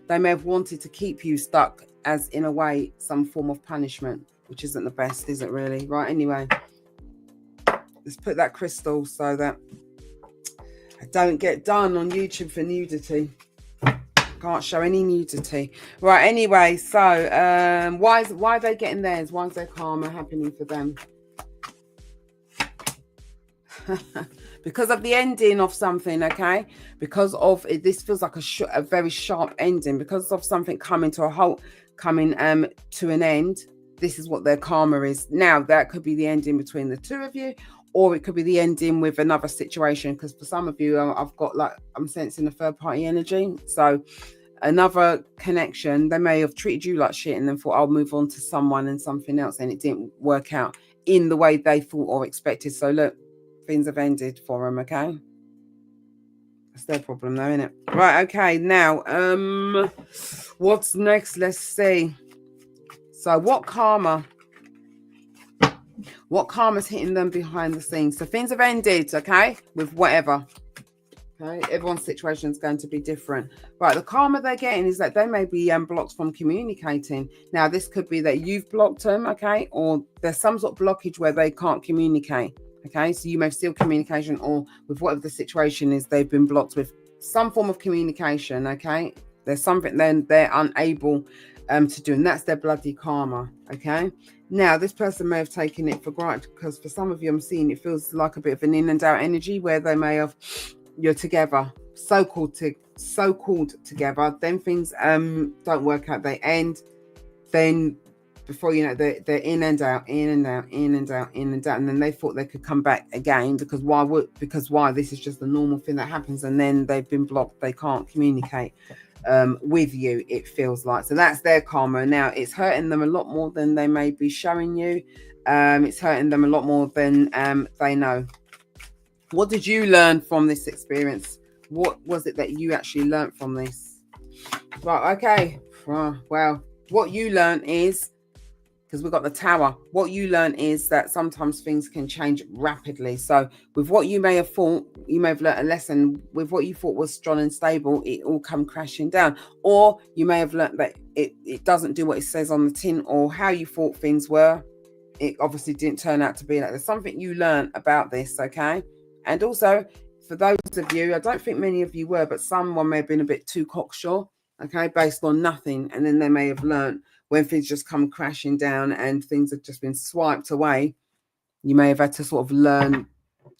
they may have wanted to keep you stuck as, in a way, some form of punishment, which isn't the best, is it really? Right, anyway. Let's put that crystal so that I don't get done on YouTube for nudity. Can't show any nudity. Right, anyway, so why are they getting theirs? Why is their karma happening for them? Because of the ending of something, okay? Because of it, this feels like a very sharp ending. Because of something coming to a halt, coming to an end. This is what their karma is. Now, that could be the ending between the two of you, or it could be the ending with another situation. Because for some of you, I'm sensing a third party energy. So another connection, they may have treated you like shit and then thought, I'll move on to someone and something else. And it didn't work out in the way they thought or expected. So look, things have ended for them, okay? That's their problem though, isn't it? Right, okay. Now, what's next? Let's see. So what karma's hitting them behind the scenes? So things have ended, okay, with whatever. Okay, everyone's situation is going to be different. Right, the karma they're getting is that they may be blocked from communicating. Now, this could be that you've blocked them, okay, or there's some sort of blockage where they can't communicate. Okay, so you may steal communication, or with whatever the situation is, they've been blocked with some form of communication. Okay, there's something then they're unable to do, and that's their bloody karma. Okay, now this person may have taken it for granted, because for some of you I'm seeing it feels like a bit of an in and out energy where they may have, you're together, so-called together, then things don't work out, they end, then before you know, they're in and out, and then they thought they could come back again, because why? This is just the normal thing that happens, and then they've been blocked, they can't communicate with you, it feels like. So that's their karma. Now, it's hurting them a lot more than they may be showing you. It's hurting them a lot more than they know. What did you learn from this experience? What was it that you actually learned from this? Right, okay. Well, what you learned is, because we've got the Tower, what you learn is that sometimes things can change rapidly. So with what you may have thought, you may have learned a lesson. With what you thought was strong and stable, it all come crashing down. Or you may have learned that it doesn't do what it says on the tin, or how you thought things were. It obviously didn't turn out to be like. There's something you learned about this, okay? And also, for those of you, I don't think many of you were, but someone may have been a bit too cocksure, okay, based on nothing. And then they may have learned, when things just come crashing down and things have just been swiped away, you may have had to sort of learn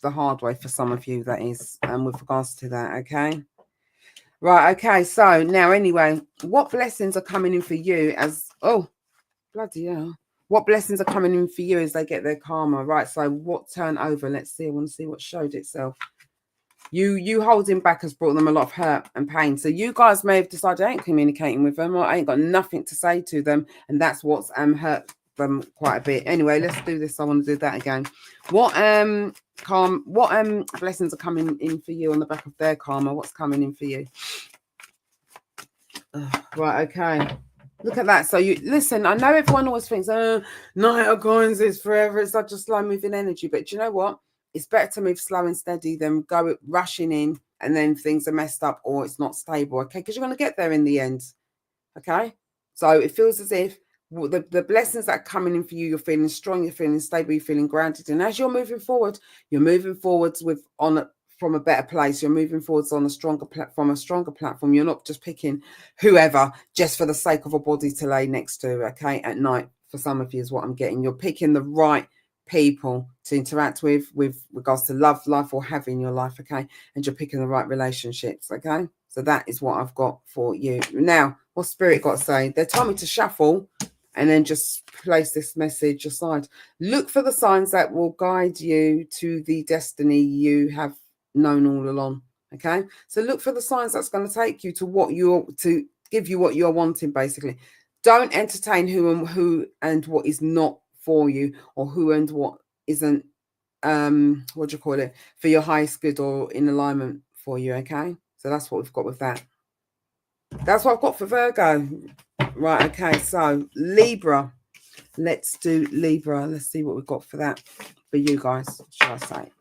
the hard way, for some of you, that is, with regards to that, okay? Right, okay, so now anyway, what blessings are coming in for you as, oh, bloody hell. What blessings are coming in for you as they get their karma? Right, so what turn over? Let's see, I want to see what showed itself. You holding back has brought them a lot of hurt and pain. So you guys may have decided, I ain't communicating with them, or I ain't got nothing to say to them, and that's what's hurt them quite a bit. Anyway, let's do this. I want to do that again. What What blessings are coming in for you on the back of their karma? What's coming in for you? Right, okay. Look at that. So you listen, I know everyone always thinks, Knight of Coins is forever. It's such a slow moving energy. But do you know what? It's better to move slow and steady than go rushing in and then things are messed up or it's not stable. Okay, because you're going to get there in the end. Okay, so it feels as if the blessings that are coming in for you, you're feeling strong, you're feeling stable, you're feeling grounded, and as you're moving forwards from a better place. You're moving forwards on a stronger platform. You're not just picking whoever just for the sake of a body to lay next to. Okay, at night for some of you is what I'm getting. You're picking the right people to interact with regards to love, life, or having your life. Okay, and you're picking the right relationships. Okay, so that is what I've got for you now. What Spirit got to say? They told me to shuffle and then just place this message aside. Look for the signs that will guide you to the destiny you have known all along. Okay, so look for the signs that's going to take you to give you what you're wanting. Basically, don't entertain who and what is not for you, or who and what isn't what do you call it, for your highest good or in alignment for you. Okay, so that's what we've got with that. That's what I've got for Virgo. Right, okay, so Libra. Let's do Libra. Let's see what we've got for that for you guys, shall I say.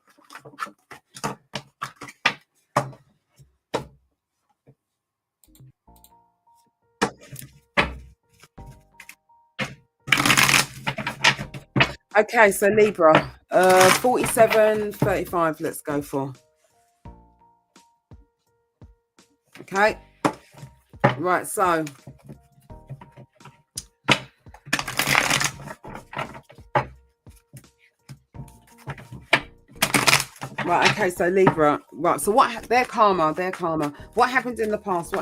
Okay, so Libra, 47.35, let's go for. Okay, right, so right, okay, so Libra, right, so what, their karma, what happened in the past,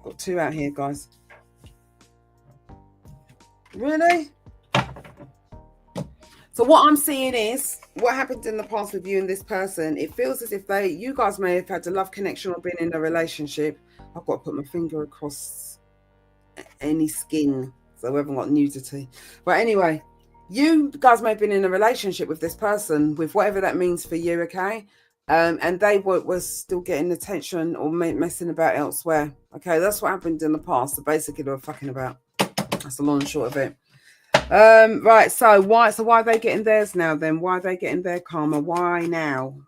Got two out here, guys. Really? So what I'm seeing is what happened in the past with you and this person. It feels as if you guys may have had a love connection or been in a relationship. I've got to put my finger across any skin so we haven't got nudity. But anyway, you guys may have been in a relationship with this person, with whatever that means for you, okay? And they were still getting attention or messing about elsewhere. Okay, that's what happened in the past. So basically they were fucking about. That's the long and short of it. Right, so why are they getting theirs now then? Why are they getting their karma? Why now?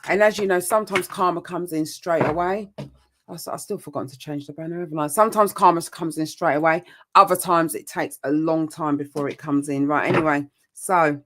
And as you know, sometimes karma comes in straight away. I still forgotten to change the banner, haven't I? Sometimes karma comes in straight away. Other times it takes a long time before it comes in. Right, anyway, so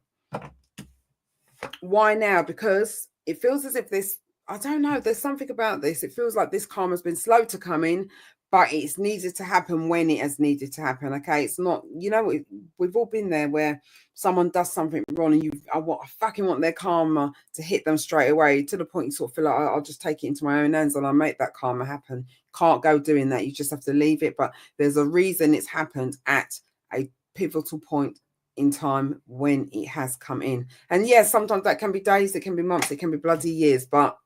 why now? Because it feels as if this, I don't know, there's something about this. It feels like this karma's been slow to come in, but it's needed to happen when it has needed to happen. Okay, it's not, you know, we've all been there where someone does something wrong and I fucking want their karma to hit them straight away, to the point you sort of feel like I'll just take it into my own hands and I'll make that karma happen. Can't go doing that. You just have to leave it. But there's a reason it's happened at a pivotal point in time when it has come in. And yes, sometimes that can be days, it can be months, it can be bloody years, but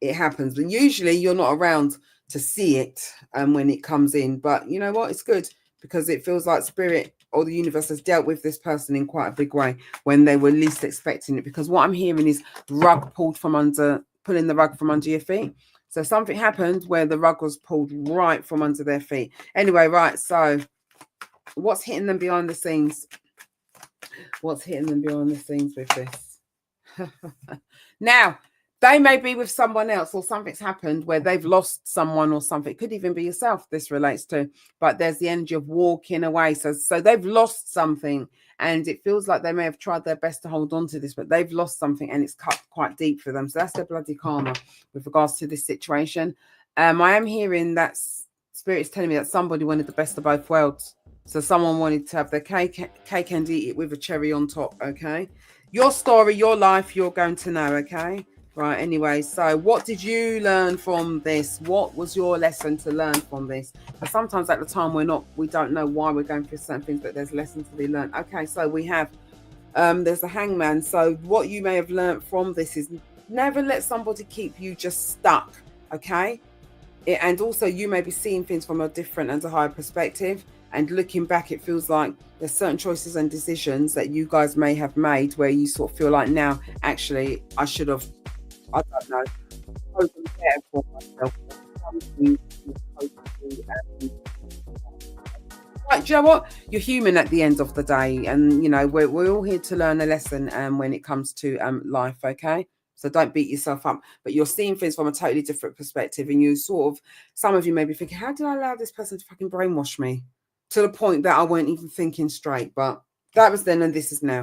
it happens. But usually you're not around to see it when it comes in. But you know what, it's good, because it feels like Spirit or the universe has dealt with this person in quite a big way when they were least expecting it. Because what I'm hearing is pulling the rug from under your feet. So something happened where the rug was pulled right from under their feet. Anyway, right, so what's hitting them behind the scenes? What's hitting them behind the scenes with this? Now, they may be with someone else, or something's happened where they've lost someone or something. It could even be yourself this relates to, but there's the energy of walking away. So they've lost something, and it feels like they may have tried their best to hold on to this, but they've lost something and it's cut quite deep for them. So that's their bloody karma with regards to this situation. I am hearing that Spirit's telling me that somebody wanted the best of both worlds. So someone wanted to have their cake and eat it with a cherry on top, okay? Your story, your life, you're going to know, okay? Right, anyway, so what did you learn from this? What was your lesson to learn from this? And sometimes at the time we don't know why we're going through certain things, but there's lessons to be learned. Okay, so we have, there's the Hangman. So what you may have learned from this is never let somebody keep you just stuck, okay? And also you may be seeing things from a different and a higher perspective. And looking back, it feels like there's certain choices and decisions that you guys may have made where you sort of feel like now, actually, I should have, I don't know, chosen better for myself. Right, do you know what? You're human at the end of the day, and you know we're all here to learn a lesson. When it comes to life, okay. So don't beat yourself up. But you're seeing things from a totally different perspective, and you sort of, some of you may be thinking, how did I allow this person to fucking brainwash me to the point that I weren't even thinking straight? But that was then, and this is now.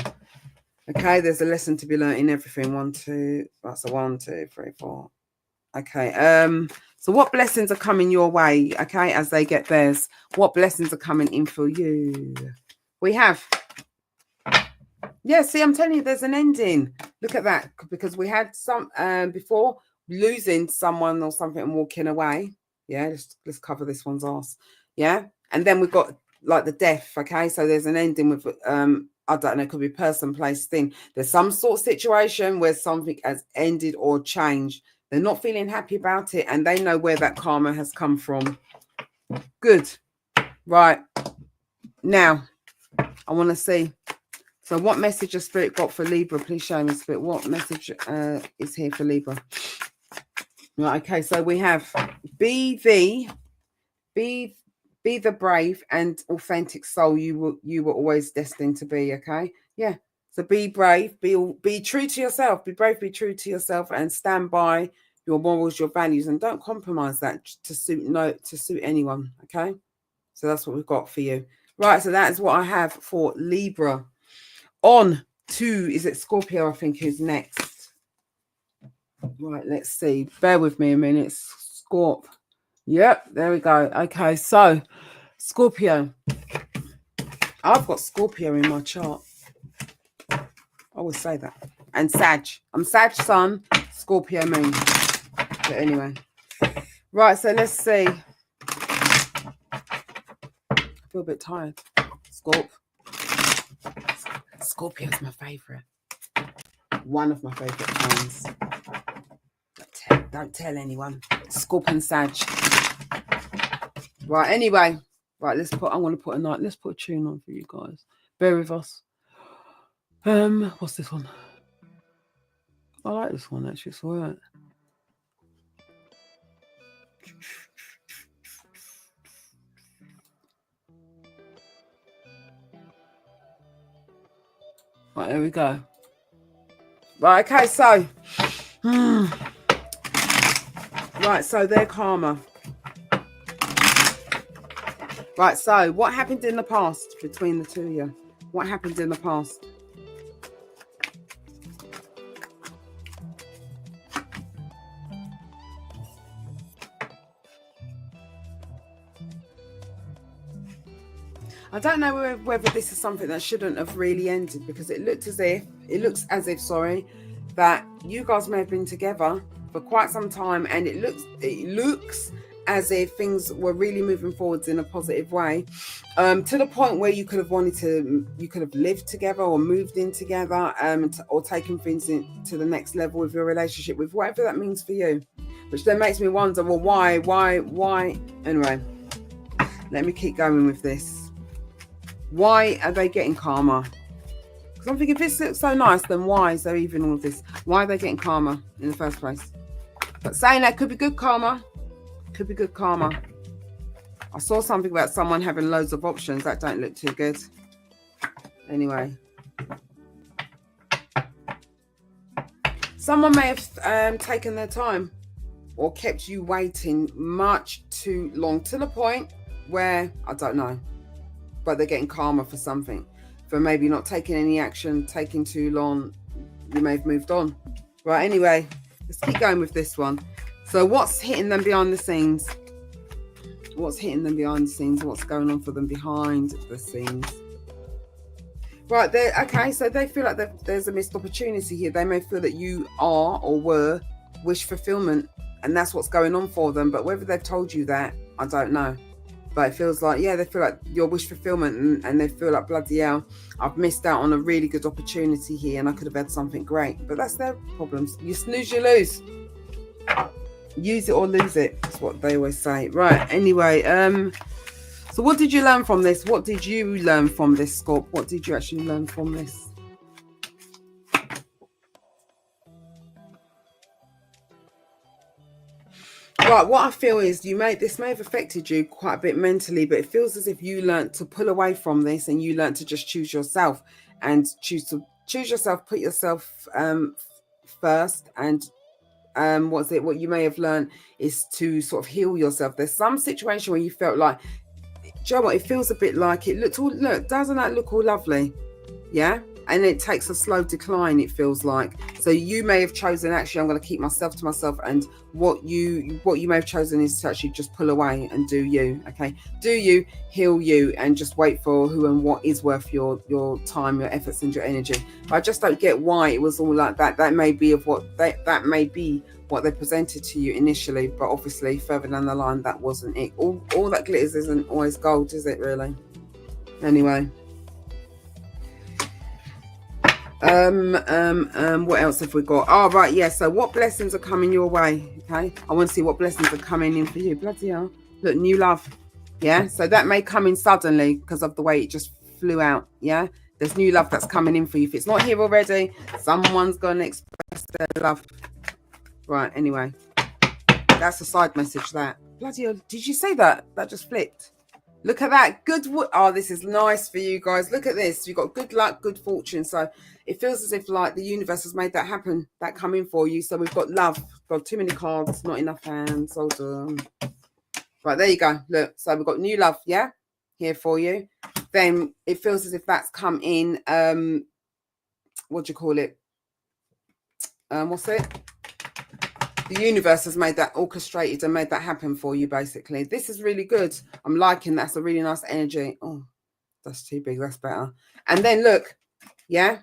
Okay, there's a lesson to be learned in everything. 1, 2. That's a 1, 2, 3, 4. Okay. So what blessings are coming your way, okay, as they get theirs? What blessings are coming in for you? We have, yeah, see, I'm telling you, there's an ending. Look at that, because we had some before, losing someone or something and walking away. Yeah, let's cover this one's ass. Yeah, and then we've got like the death. Okay, so there's an ending with I don't know, it could be person, place, thing. There's some sort of situation where something has ended or changed. They're not feeling happy about it, and they know where that karma has come from. Good. Right. Now, I want to see. So what message has Spirit got for Libra? Please show me, Spirit. What message is here for Libra? Right, okay, so we have be the brave and authentic soul you were always destined to be, okay? Yeah. So be brave, be true to yourself, be brave, be true to yourself, and stand by your morals, your values, and don't compromise that to suit anyone, okay? So that's what we've got for you. Right, so that is what I have for Libra. On to, is it Scorpio, I think, who's next? Right, let's see. Bear with me a minute. Scorp. Yep, there we go. Okay, so Scorpio. I've got Scorpio in my chart. I always say that. And Sag. I'm Sag Sun, Scorpio Moon. But anyway. Right, so let's see. I feel a bit tired. Scorpio's my favourite. One of my favourite signs. Don't tell anyone. Scorp and Sag. Right, anyway. Right, let's put a tune on for you guys. Bear with us. What's this one? I like this one, actually. It's all right. Right, there we go. Right, okay, so right, so their karma. Right, so what happened in the past between the two of you? What happened in the past? I don't know whether this is something that shouldn't have really ended, because it looks as if that you guys may have been together for quite some time, and it looks as if things were really moving forwards in a positive way, to the point where you could have lived together or moved in together, or taken things to the next level with your relationship, with whatever that means for you. Which then makes me wonder, well, why? Anyway, let me keep going with this. Why are they getting karma? Because I'm thinking, if this looks so nice, then why is there even all this? Why are they getting karma in the first place? But saying that, could be good karma. Could be good karma. I saw something about someone having loads of options. That don't look too good. Anyway. Someone may have taken their time or kept you waiting much too long, to the point where, I don't know, but they're getting karma for something. For maybe not taking any action, taking too long. You may have moved on. Right, anyway, let's keep going with this one. So what's hitting them behind the scenes? What's hitting them behind the scenes? What's going on for them behind the scenes? Right, okay, so they feel like there's a missed opportunity here. They may feel that you are or were wish fulfillment, and that's what's going on for them. But whether they've told you that, I don't know. But it feels like, yeah, they feel like your wish fulfillment, and they feel like, bloody hell, I've missed out on a really good opportunity here, and I could have had something great. But that's their problems. You snooze, you lose. Use it or lose it. That's what they always say. Right, anyway, So what did you learn from this? What did you learn from this, Scorp? What did you actually learn from this? Right, what I feel is this may have affected you quite a bit mentally, but it feels as if you learned to pull away from this and you learned to just choose yourself and choose yourself, put yourself first. And what you may have learned is to sort of heal yourself. There's some situation where you felt like, do you know what, it feels a bit like doesn't that look all lovely? Yeah. And it takes a slow decline, it feels like. So you may have chosen, actually, I'm going to keep myself to myself. And what you may have chosen is to actually just pull away and do you. Okay. Do you, heal you, and just wait for who and what is worth your time, your efforts, and your energy. But I just don't get why it was all like that. That may be what they presented to you initially, but obviously further down the line, that wasn't it. All that glitters isn't always gold, is it really? Anyway. What else have we got? Oh, right, yeah. So what blessings are coming your way? Okay, I want to see what blessings are coming in for you. Bloody hell. Look, new love. Yeah, so that may come in suddenly because of the way it just flew out. Yeah, there's new love that's coming in for you. If it's not here already, someone's going to express their love. Right, anyway, that's a side message. That bloody hell. Did you say that? That just flipped. Look at that. Good. Oh, this is nice for you guys. Look at this. You've got good luck, good fortune. So it feels as if like the universe has made that happen, that come in for you. So we've got love. Got too many cards, not enough hands. Hold on. Right, there you go. Look, so we've got new love, yeah, here for you. Then it feels as if that's come in. What do you call it? What's it? The universe has made that orchestrated and made that happen for you, basically. This is really good. I'm liking that. That's a really nice energy. Oh, that's too big. That's better. And then look, yeah,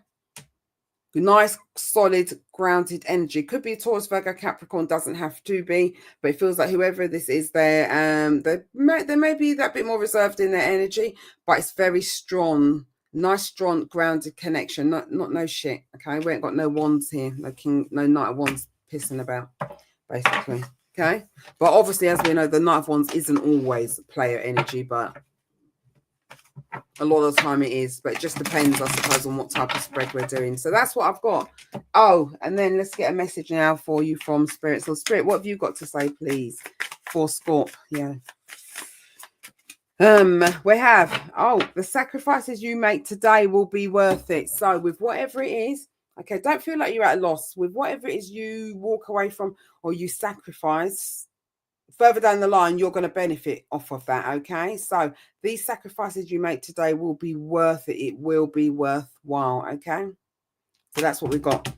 nice, solid, grounded energy. Could be a Taurus, Virgo, Capricorn. Doesn't have to be, but it feels like whoever this is, they may be that bit more reserved in their energy, but it's very strong. Nice, strong, grounded connection. Not no shit. Okay, we ain't got no wands here. No Knight of Wands pissing about, basically. Okay, but obviously, as we know, the Knight of Wands isn't always player energy, but a lot of the time it is. But it just depends, I suppose, on what type of spread we're doing. So that's what I've got. Oh, and then let's get a message now for you from Spirit. So Spirit, what have you got to say, please, for Scorp? Yeah. We have, the sacrifices you make today will be worth it. So with whatever it is, okay, don't feel like you're at a loss. With whatever it is you walk away from or you sacrifice, further down the line, you're going to benefit off of that, okay? So these sacrifices you make today will be worth it. It will be worthwhile, okay? So that's what we've got.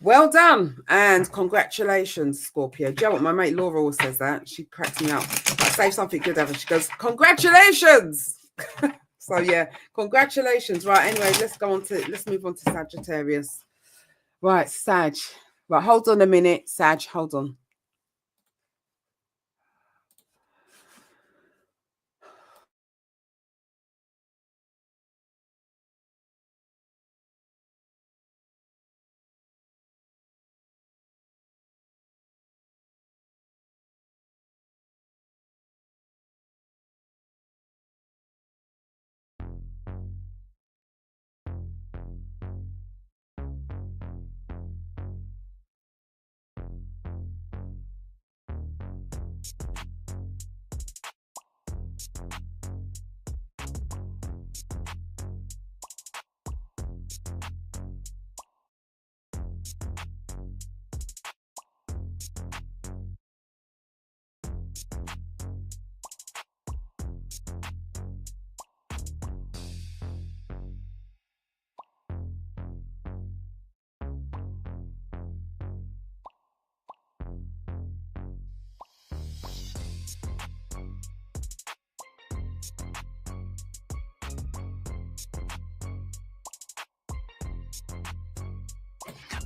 Well done and congratulations, Scorpio. Do you know what? My mate Laura always says that. She cracks me up. I say something good ever. She goes, congratulations. So yeah, congratulations. Right, anyway, let's move on to Sagittarius. Right, Sag. Right, hold on a minute, Sag, hold on.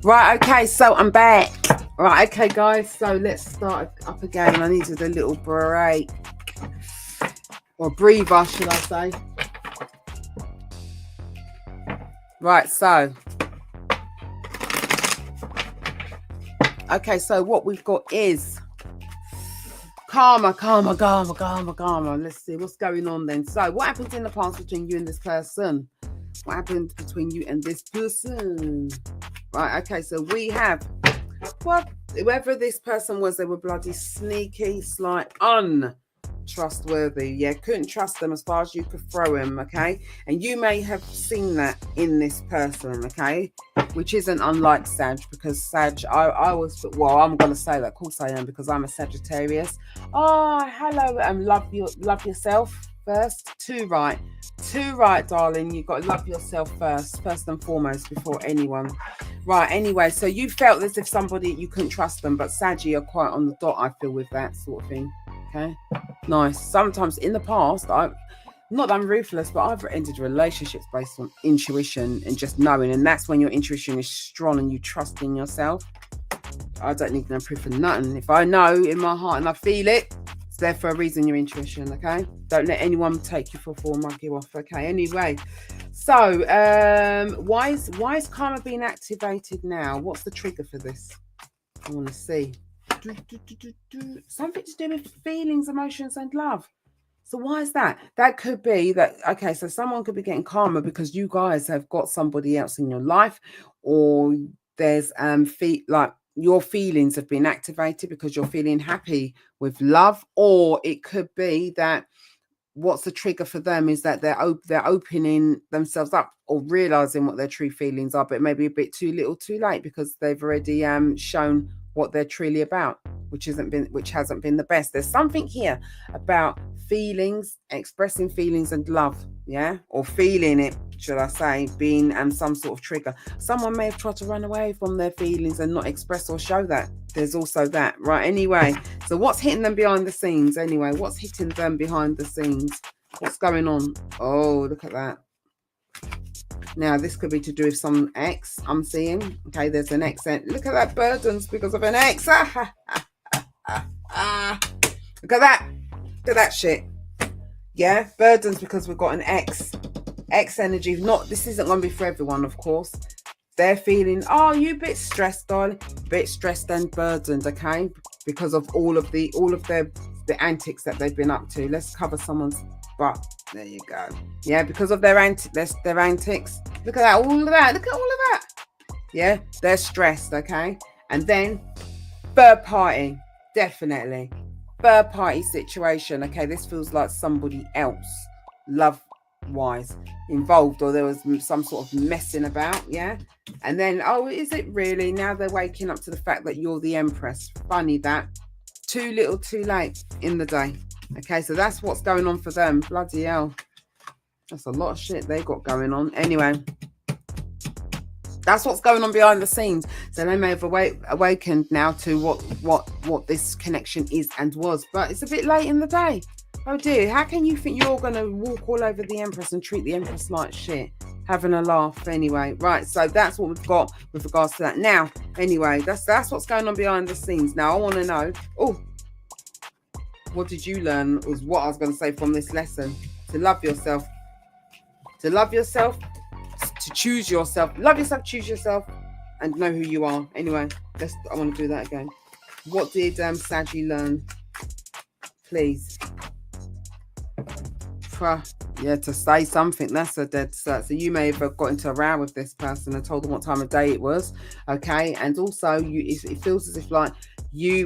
Right, okay, so I'm back. Right, okay, guys, so let's start up again. I needed a little break. Or breather, should I say. Right, so. Okay, so what we've got is Karma. Let's see what's going on then. So what happens in the past between you and this person? What happened between you and this person? Right, okay, so we have, well, whoever this person was, they were bloody sneaky, sly, untrustworthy. Yeah, couldn't trust them as far as you could throw them, okay? And you may have seen that in this person, okay? Which isn't unlike Sag, because Sag, I was, well, I'm going to say that, of course I am, because I'm a Sagittarius. Oh, hello, love yourself first. Too right, darling. You've got to love yourself first and foremost, before anyone. Right, anyway, so you felt as if somebody, you couldn't trust them, but Saggy are quite on the dot, I feel, with that sort of thing. Okay, nice. Sometimes in the past, not that I'm ruthless, but I've ended relationships based on intuition and just knowing, and that's when your intuition is strong and you trust in yourself. I don't need no proof of nothing. If I know in my heart and I feel it, it's there for a reason, your intuition, okay? Don't let anyone take you for a mug you off, okay? Anyway, so why is karma being activated now? What's the trigger for this? I want to see. Something to do with feelings, emotions, and love. So why is that? That could be that, okay, so someone could be getting karma because you guys have got somebody else in your life, or there's like your feelings have been activated because you're feeling happy with love, or it could be that what's the trigger for them is that they're opening themselves up or realizing what their true feelings are, but maybe a bit too little too late, because they've already shown what they're truly about, which hasn't been the best. There's something here about feelings, expressing feelings and love, yeah, or feeling it, should I say, being some sort of trigger. Someone may have tried to run away from their feelings and not express or show that. There's also that, right? Anyway, so what's hitting them behind the scenes? Anyway, what's hitting them behind the scenes? What's going on? Oh, look at that. Now, this could be to do with some ex, I'm seeing. Okay, there's an ex. Look at that, burdens because of an ex. Look at that. Look at that shit. Yeah, burdens because we've got an ex. Ex energy. This isn't going to be for everyone, of course. They're feeling, oh, you a bit stressed, darling. Bit stressed and burdened, okay? Because of all of the antics that they've been up to. Let's cover someone's butt. There you go. Yeah, because of their antics. Look at that, all of that. Look at all of that. Yeah, they're stressed, okay? And then third party, definitely. Third party situation, okay? This feels like somebody else, love-wise, involved, or there was some sort of messing about, yeah? And then, oh, is it really? Now they're waking up to the fact that you're the Empress. Funny that. Too little, too late in the day. Okay, so that's what's going on for them. Bloody hell. That's a lot of shit they got going on. Anyway, that's what's going on behind the scenes. So they may have awakened now to what this connection is and was. But it's a bit late in the day. Oh dear, how can you think you're going to walk all over the Empress and treat the Empress like shit? Having a laugh anyway. Right, so that's what we've got with regards to that. Now, anyway, that's what's going on behind the scenes. Now, I want to know, what did you learn, was what I was going to say from this lesson. To love yourself. To love yourself. To choose yourself. Love yourself, choose yourself, and know who you are. Anyway, I want to do that again. What did Saggy learn? Please. Yeah, to say something. That's a dead cert. So you may have got into a row with this person and told them what time of day it was. Okay. And also it feels as if like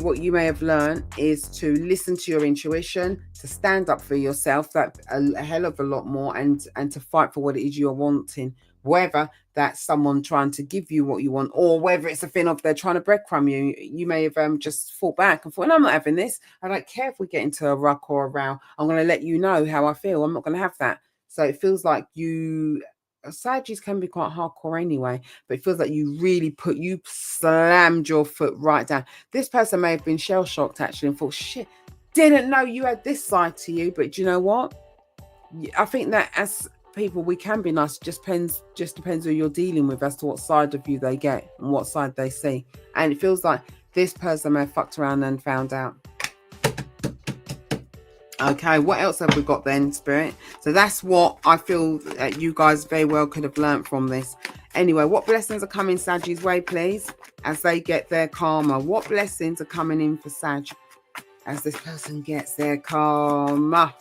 what you may have learned is to listen to your intuition, to stand up for yourself, that a hell of a lot more, and to fight for what it is you're wanting, whether that's someone trying to give you what you want, or whether it's a thing of they're trying to breadcrumb you. You may have just fought back and thought, no, I'm not having this. I don't care if we get into a ruck or a row. I'm going to let you know how I feel. I'm not going to have that. So it feels like Saggies can be quite hardcore anyway, but it feels like you slammed your foot right down. This person may have been shell-shocked actually and thought, shit, didn't know you had this side to you. But do you know what? I think that as people, we can be nice. It just depends who you're dealing with as to what side of you they get and what side they see. And it feels like this person may have fucked around and found out. Okay, what else have we got then, Spirit? So that's what I feel that you guys very well could have learned from this. Anyway, what blessings are coming Saggie's way, please, as they get their karma? What blessings are coming in for Sag? as this person gets their karma.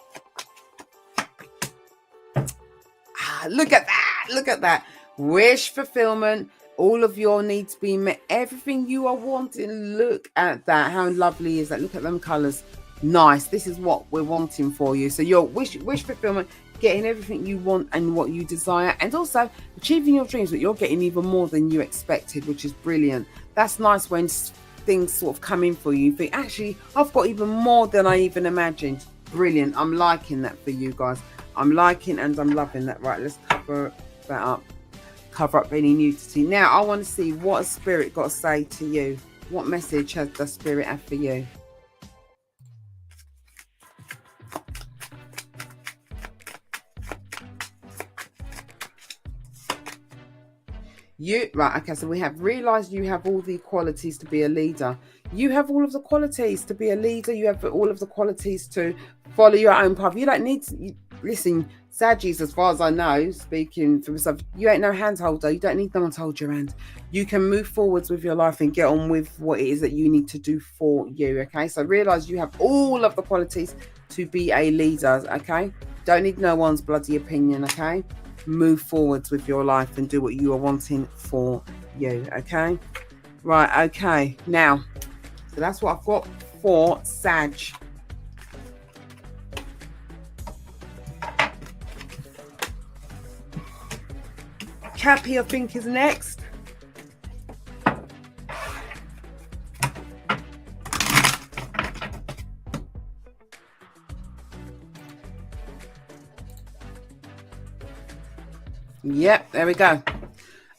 Look at that. Look at that. Wish fulfillment. All of your needs being met. Everything you are wanting. Look at that. How lovely is that? Look at them colours. Nice. This is what we're wanting for you. So your wish fulfillment, getting everything you want and what you desire, and also achieving your dreams, but you're getting even more than you expected, which is brilliant. That's nice when things sort of come in for you. You think, actually, I've got even more than I even imagined. Brilliant. I'm liking that for you guys. I'm liking and I'm loving that. Right, let's cover that up. Cover up any nudity. Now, I want to see what a spirit got to say to you. What message has the spirit had for you? Right, okay, so we have realized you have all the qualities to be a leader. You have all of the qualities to be a leader. You have all of the qualities to follow your own path. You don't need to, listen, Saggies, as far as I know, speaking for myself, you ain't no hand holder. You don't need no one to hold your hand. You can move forwards with your life and get on with what it is that you need to do for you, okay? So realize you have all of the qualities to be a leader, okay? Don't need no one's bloody opinion, okay? Move forwards with your life and do what you are wanting for you, okay? Right, okay. Now, so that's what I've got for Sag. Cappy, I think, is next. Yep, there we go.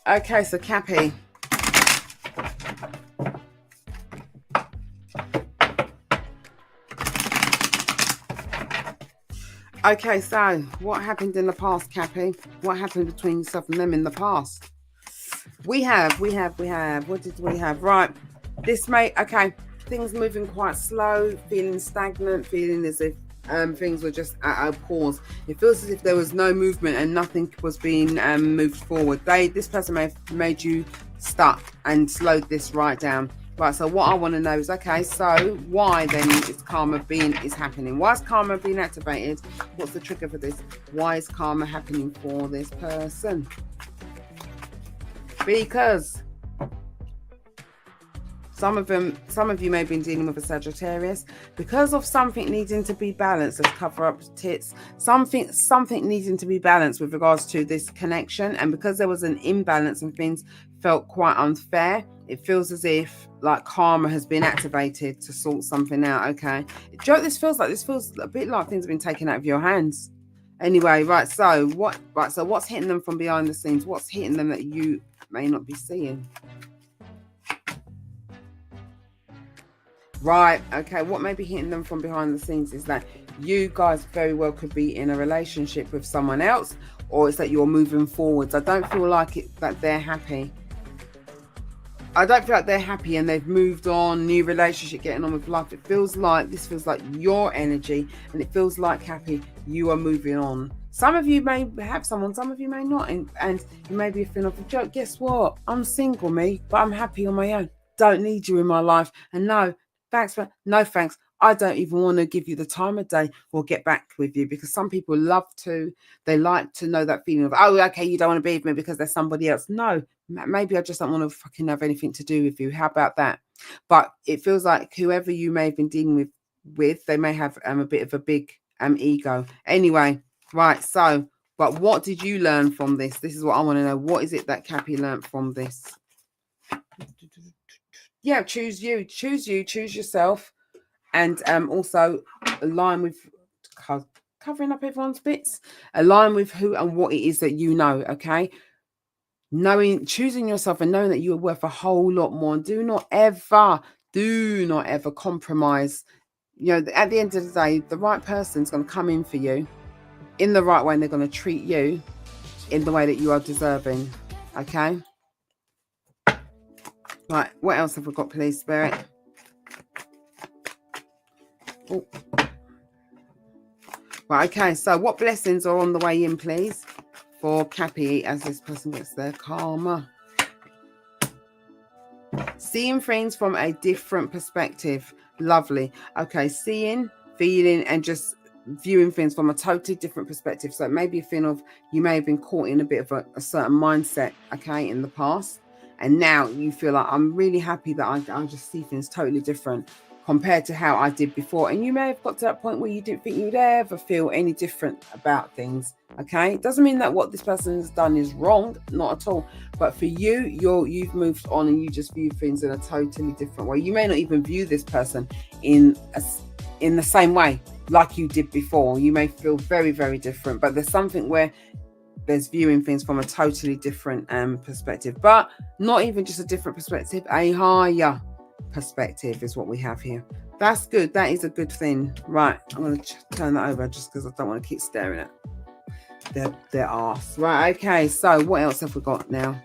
Okay, so Cappy. Okay, so what happened in the past, Cappy? What happened between yourself and them in the past? We have. What did we have? Right. This may, okay, things moving quite slow, feeling stagnant, feeling as if things were just at a pause. It feels as if there was no movement and nothing was being moved forward. This person may have made you stuck and slowed this right down. Right, so what I want to know is, okay, so why then is karma is happening? Why is karma being activated? What's the trigger for this? Why is karma happening for this person? Because some of you may have been dealing with a Sagittarius because of something needing to be balanced. Let's cover up tits. Something needing to be balanced with regards to this connection, and because there was an imbalance and things felt quite unfair, it feels as if like karma has been activated to sort something out. Okay, do you know what this feels like? This feels a bit like things have been taken out of your hands. Anyway, right. So what's hitting them from behind the scenes? What's hitting them that you may not be seeing? Right, okay, what may be hitting them from behind the scenes is that you guys very well could be in a relationship with someone else, or it's that you're moving forwards. I don't feel like that they're happy. I don't feel like they're happy and they've moved on, new relationship, getting on with life. This feels like your energy, and it feels like, happy, you are moving on. Some of you may have someone, some of you may not, and you may be a thing of a joke. Guess what? I'm single, but I'm happy on my own. Don't need you in my life. And no thanks. I don't even want to give you the time of day or get back with you, because some people they like to know that feeling of, oh, okay, you don't want to be with me because there's somebody else. No, maybe I just don't want to fucking have anything to do with you. How about that? But it feels like whoever you may have been dealing with, they may have a bit of a big ego. Anyway, right, so, but what did you learn from this? This is what I want to know. What is it that Cappy learned from this? Yeah, choose yourself, and also align with covering up everyone's bits. Align with who and what it is that you know. Okay, choosing yourself and knowing that you are worth a whole lot more. And do not ever compromise. You know, at the end of the day, the right person's going to come in for you in the right way, and they're going to treat you in the way that you are deserving. Okay. Right, what else have we got, please, Spirit? Oh. Right, okay, so what blessings are on the way in, please, for Cappy as this person gets their karma? Seeing things from a different perspective. Lovely. Okay, seeing, feeling, and just viewing things from a totally different perspective. So it may be a thing of you may have been caught in a bit of a certain mindset, okay, in the past. And now you feel like I'm really happy that I just see things totally different compared to how I did before. And you may have got to that point where you didn't think you'd ever feel any different about things. Okay, it doesn't mean that what this person has done is wrong, not at all. But for you, you've moved on and you just view things in a totally different way. You may not even view this person in the same way like you did before. You may feel very, very different, but there's something where there's viewing things from a totally different perspective, but not even just a different perspective, a higher perspective is what we have here. That's good. That is a good thing. Right, I'm going to turn that over just because I don't want to keep staring at their arse. Right, okay, so what else have we got now?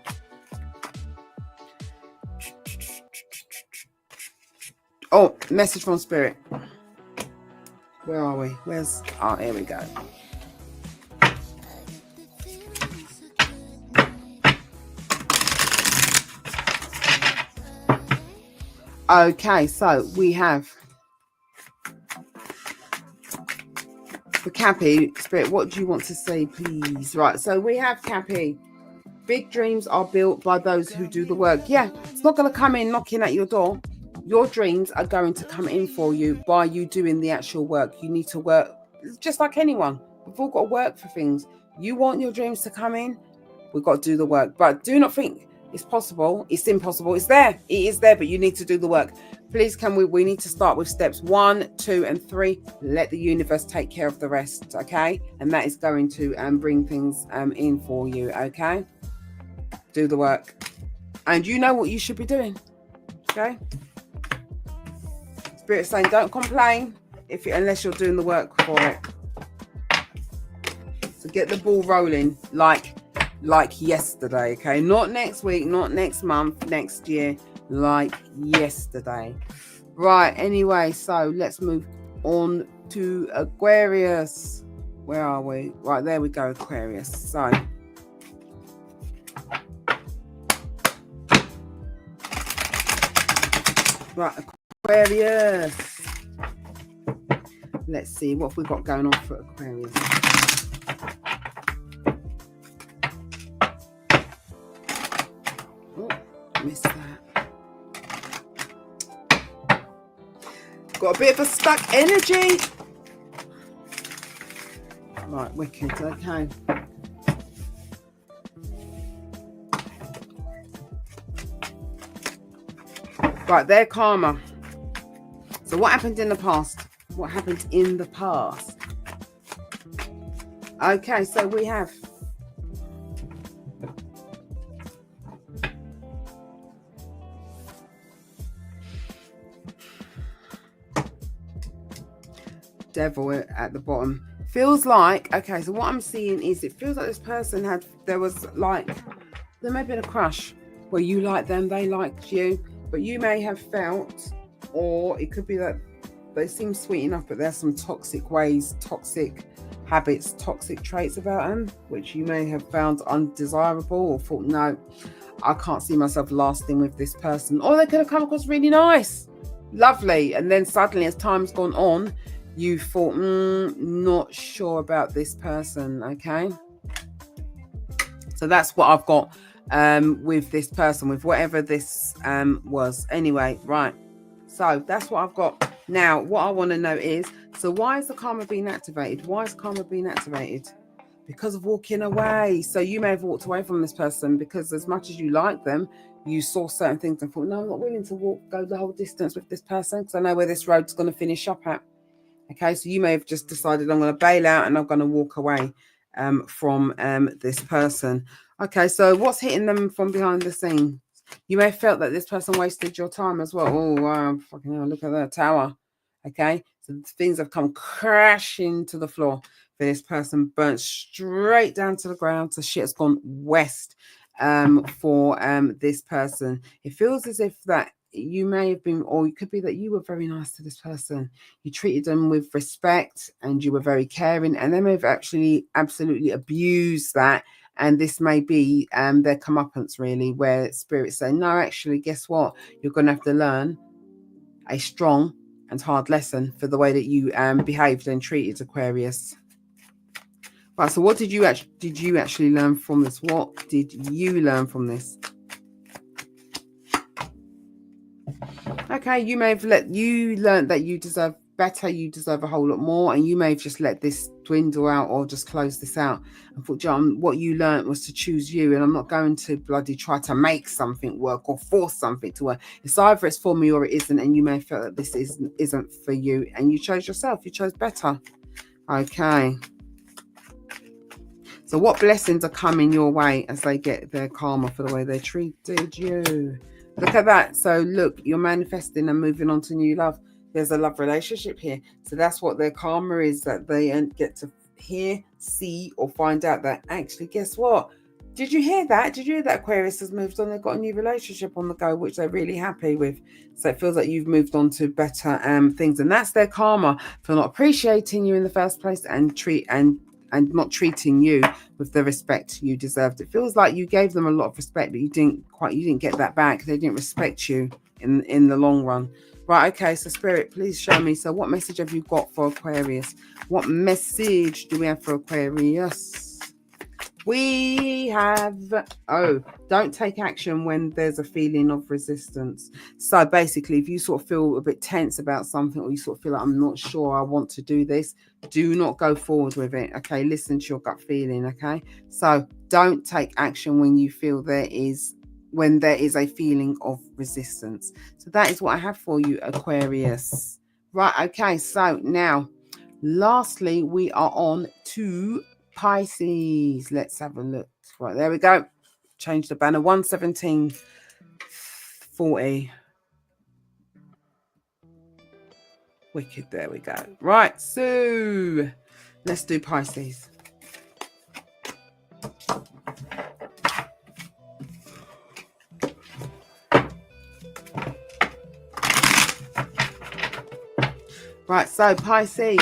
Oh, message from Spirit. Where are we? Here we go. Okay, so we have for Cappy, Spirit, what do you want to say, please? Right, so we have Cappy. Big dreams are built by those who do the work. Yeah, it's not going to come in knocking at your door. Your dreams are going to come in for you by you doing the actual work. You need to work, just like anyone. We've all got to work for things. You want your dreams to come in, we've got to do the work. But do not think it's possible. It's impossible. It's there. It is there, but you need to do the work. Please, we need to start with steps 1, 2, and 3. Let the universe take care of the rest, okay? And that is going to bring things in for you, okay? Do the work. And you know what you should be doing, okay? Spirit saying don't complain unless you're doing the work for it. So get the ball rolling like yesterday, okay? Not next week, not next month, next year, like yesterday. Right, anyway, so let's move on to Aquarius. Where are we? Right, there we go, Aquarius. So right, Aquarius. Let's see what we've got going on for Aquarius. Oh, missed that. Got a bit of a stuck energy. Right, wicked, okay. Right, their karma. So what happened in the past? What happened in the past? Okay, so we have Devil at the bottom. Feels like, okay, so what I'm seeing is it feels like this person there may have been a crush where you liked them, they liked you, but you may have felt, or it could be that they seem sweet enough, but there's some toxic ways, toxic habits, toxic traits about them, which you may have found undesirable or thought, no, I can't see myself lasting with this person. Or they could have come across really nice, lovely, and then suddenly as time's gone on, you thought, not sure about this person, okay? So that's what I've got with this person, with whatever this was. Anyway, right. So that's what I've got. Now, what I want to know is, so why is the karma being activated? Why is karma being activated? Because of walking away. So you may have walked away from this person because as much as you like them, you saw certain things and thought, no, I'm not willing to go the whole distance with this person because I know where this road's going to finish up at. Okay, so you may have just decided I'm going to bail out and I'm going to walk away from this person. Okay, so what's hitting them from behind the scenes? You may have felt that this person wasted your time as well. Oh, wow, fucking hell, look at that tower. Okay, so things have come crashing to the floor for this person, burnt straight down to the ground. So shit has gone west for this person. It feels as if that you may have been, or it could be that you were very nice to this person. You treated them with respect and you were very caring, and they may have actually absolutely abused that. And this may be their comeuppance, really, where spirits say, no, actually, guess what? You're going to have to learn a strong and hard lesson for the way that you behaved and treated Aquarius. Right, so what did you actually learn from this? What did you learn from this? Okay, you may have learned that you deserve better, you deserve a whole lot more, and you may have just let this dwindle out or just close this out and thought, John, what you learned was to choose you, and I'm not going to bloody try to make something work or force something to work. It's either it's for me or it isn't, and you may feel that this isn't for you, and you chose yourself, you chose better. Okay. So what blessings are coming your way as they get their karma for the way they treated you? Look at that. So look, you're manifesting and moving on to new love. There's a love relationship here. So that's what their karma is, that they get to hear, see, or find out that actually, guess what? Did you hear that? Did you hear that Aquarius has moved on? They've got a new relationship on the go, which they're really happy with. So it feels like you've moved on to better things. And that's their karma for not appreciating you in the first place and not treating you with the respect you deserved. It feels like you gave them a lot of respect, but you didn't get that back. They didn't respect you in the long run. Right, okay, so Spirit, please show me. So what message have you got for Aquarius? What message do we have for Aquarius? We have, don't take action when there's a feeling of resistance. So basically, if you sort of feel a bit tense about something, or you sort of feel like, I'm not sure I want to do this, do not go forward with it. Okay, listen to your gut feeling. Okay, so don't take action when you feel there is a feeling of resistance. So that is what I have for you, Aquarius. Right, okay, so now lastly we are on to Pisces. Let's have a look. Right, there we go. Change the banner. 11740. Wicked. There we go. Right, so let's do Pisces. Right, so Pisces.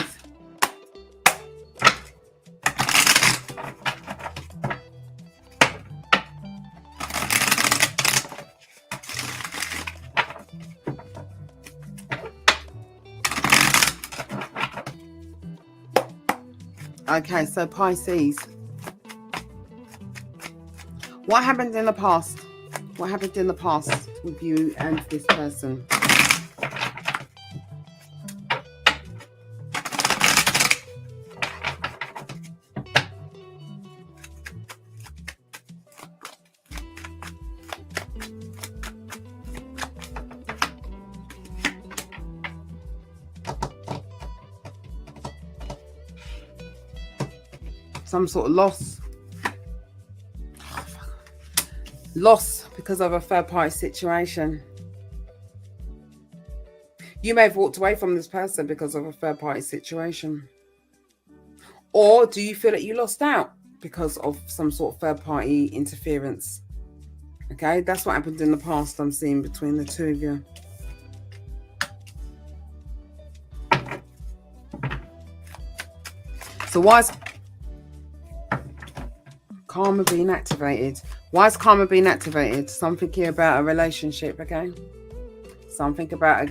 Okay, so Pisces. What happened in the past? What happened in the past with you and this person? Some sort of loss because of a third party situation. You may have walked away from this person because of a third party situation. Or do you feel that you lost out because of some sort of third party interference? Okay, that's what happened in the past I'm seeing between the two of you. So why is karma being activated? Why is karma being activated? Something here about a relationship, okay? Something about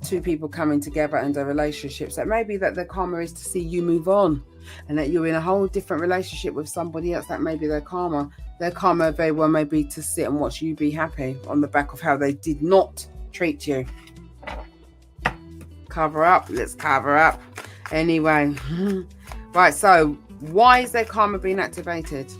two people coming together and a relationship. So it may be that the karma is to see you move on and that you're in a whole different relationship with somebody else. That may be their karma. Their karma very well may be to sit and watch you be happy on the back of how they did not treat you. Cover up. Let's cover up. Anyway. Right, so why is their karma being activated?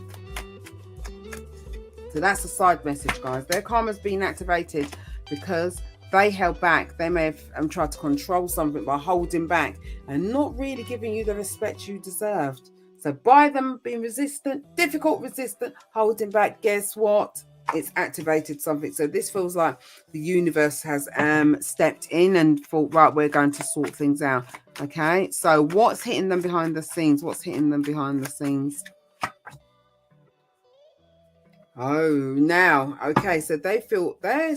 So that's a side message, guys. Their karma's been activated because they held back. They may have tried to control something by holding back and not really giving you the respect you deserved. So by them being resistant, holding back, guess what? It's activated something. So this feels like the universe has stepped in and thought, right, we're going to sort things out. Okay, so what's hitting them behind the scenes? What's hitting them behind the scenes? Oh, now, okay, so they feel they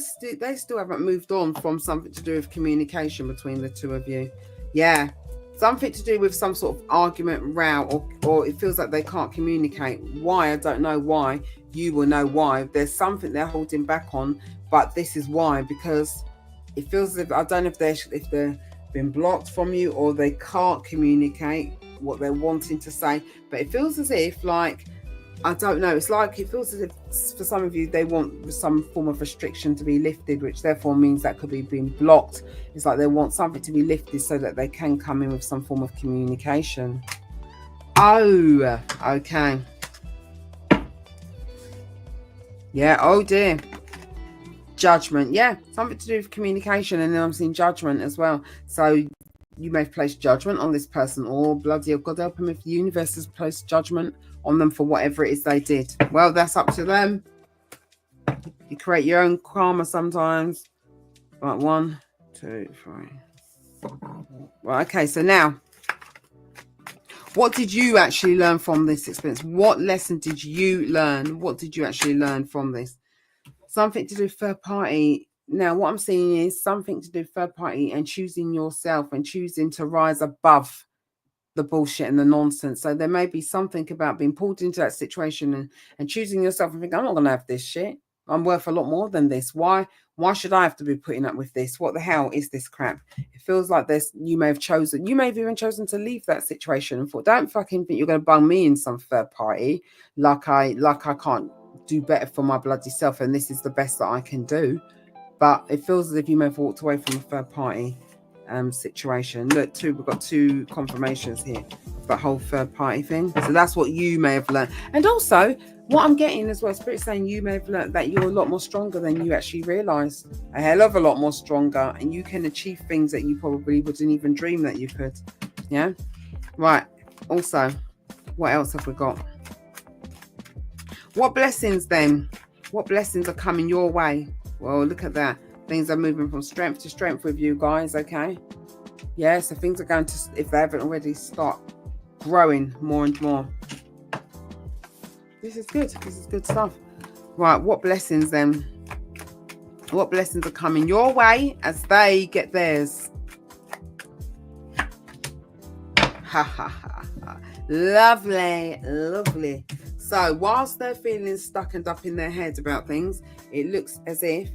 still haven't moved on from something to do with communication between the two of you. Yeah, something to do with some sort of argument, row, or it feels like they can't communicate. Why? I don't know why. You will know why. There's something they're holding back on, but this is why, because it feels as if, I don't know if they're been blocked from you, or they can't communicate what they're wanting to say. But it feels as if, like, I don't know, it's like it feels as if for some of you they want some form of restriction to be lifted, which therefore means that could be being blocked. It's like they want something to be lifted so that they can come in with some form of communication. Oh, okay. Yeah, oh dear. Judgment, yeah, something to do with communication, and then I'm seeing judgment as well. So you may have placed judgment on this person, or bloody God help them if the universe has placed judgment on them for whatever it is they did. Well, that's up to them. You create your own karma sometimes. Right, 1, 2, 3. Right, okay, so now, what did you actually learn from this experience? What lesson did you learn? What did you actually learn from this? Something to do with third party. Now, what I'm seeing is something to do with third party and choosing yourself and choosing to rise above the bullshit and the nonsense. So there may be something about being pulled into that situation and choosing yourself and thinking, I'm not going to have this shit. I'm worth a lot more than this. Why should I have to be putting up with this? What the hell is this crap? It feels like you may have even chosen to leave that situation and thought, don't fucking think you're going to bung me in some third party like I can't do better for my bloody self and this is the best that I can do. But it feels as if you may have walked away from a third party situation. Look, we've got 2 confirmations here of the whole third party thing. So that's what you may have learned. And also, what I'm getting as well, Spirit's saying you may have learned that you're a lot more stronger than you actually realised. A hell of a lot more stronger, and you can achieve things that you probably wouldn't even dream that you could. Yeah? Right. Also, what else have we got? What blessings then? What blessings are coming your way? Well, look at that. Things are moving from strength to strength with you guys, okay? Yeah, so things are going to, if they haven't already, start growing more and more. This is good. This is good stuff. Right, what blessings then? What blessings are coming your way as they get theirs? Ha ha ha. Lovely, lovely. So whilst they're feeling stuck and up in their head about things, it looks as if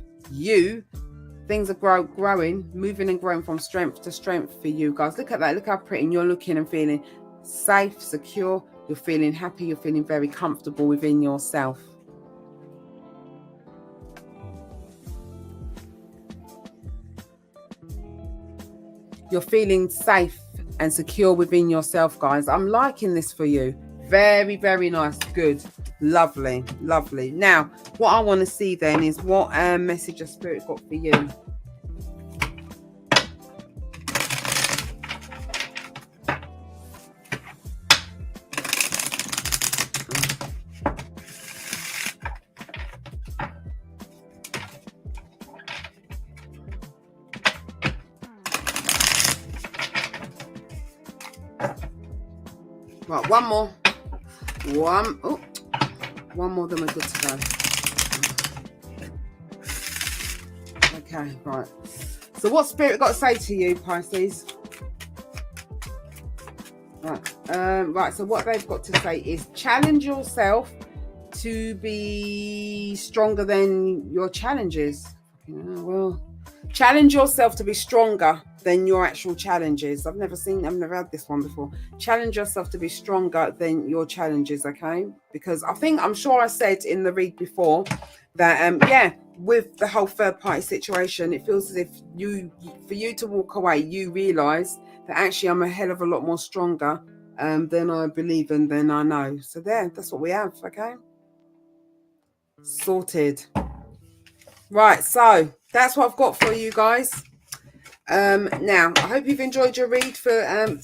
things are growing, moving and growing from strength to strength for you guys. Look at that. Look how pretty you're looking and feeling safe, secure. You're feeling happy. You're feeling very comfortable within yourself. You're feeling safe and secure within yourself, guys. I'm liking this for you. Very, very nice. Good. Lovely. Lovely. Now, what I want to see then is what message of Spirit got for you. Right, one more. One more, then we're good to go. Okay, right. So what Spirit got to say to you, Pisces? Right, so what they've got to say is challenge yourself to be stronger than your challenges. Well, challenge yourself to be stronger than your actual challenges. I've never had this one before. Challenge yourself to be stronger than your challenges, okay? Because I'm sure I said in the read before that, with the whole third party situation, it feels as if for you to walk away, you realise that actually I'm a hell of a lot more stronger than I believe and than I know. So that's what we have, okay? Sorted. Right, so that's what I've got for you guys. Now, I hope you've enjoyed your read for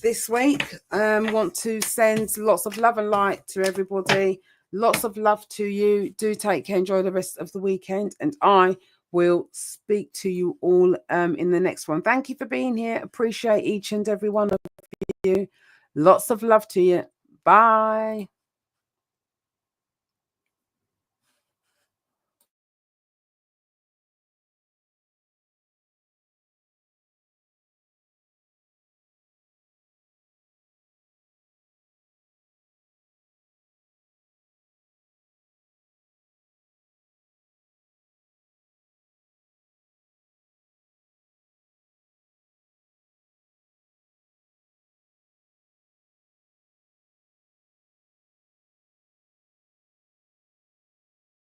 this week. Want to send lots of love and light to everybody. Lots of love to you. Do take care. Enjoy the rest of the weekend. And I will speak to you all in the next one. Thank you for being here. Appreciate each and every one of you. Lots of love to you. Bye.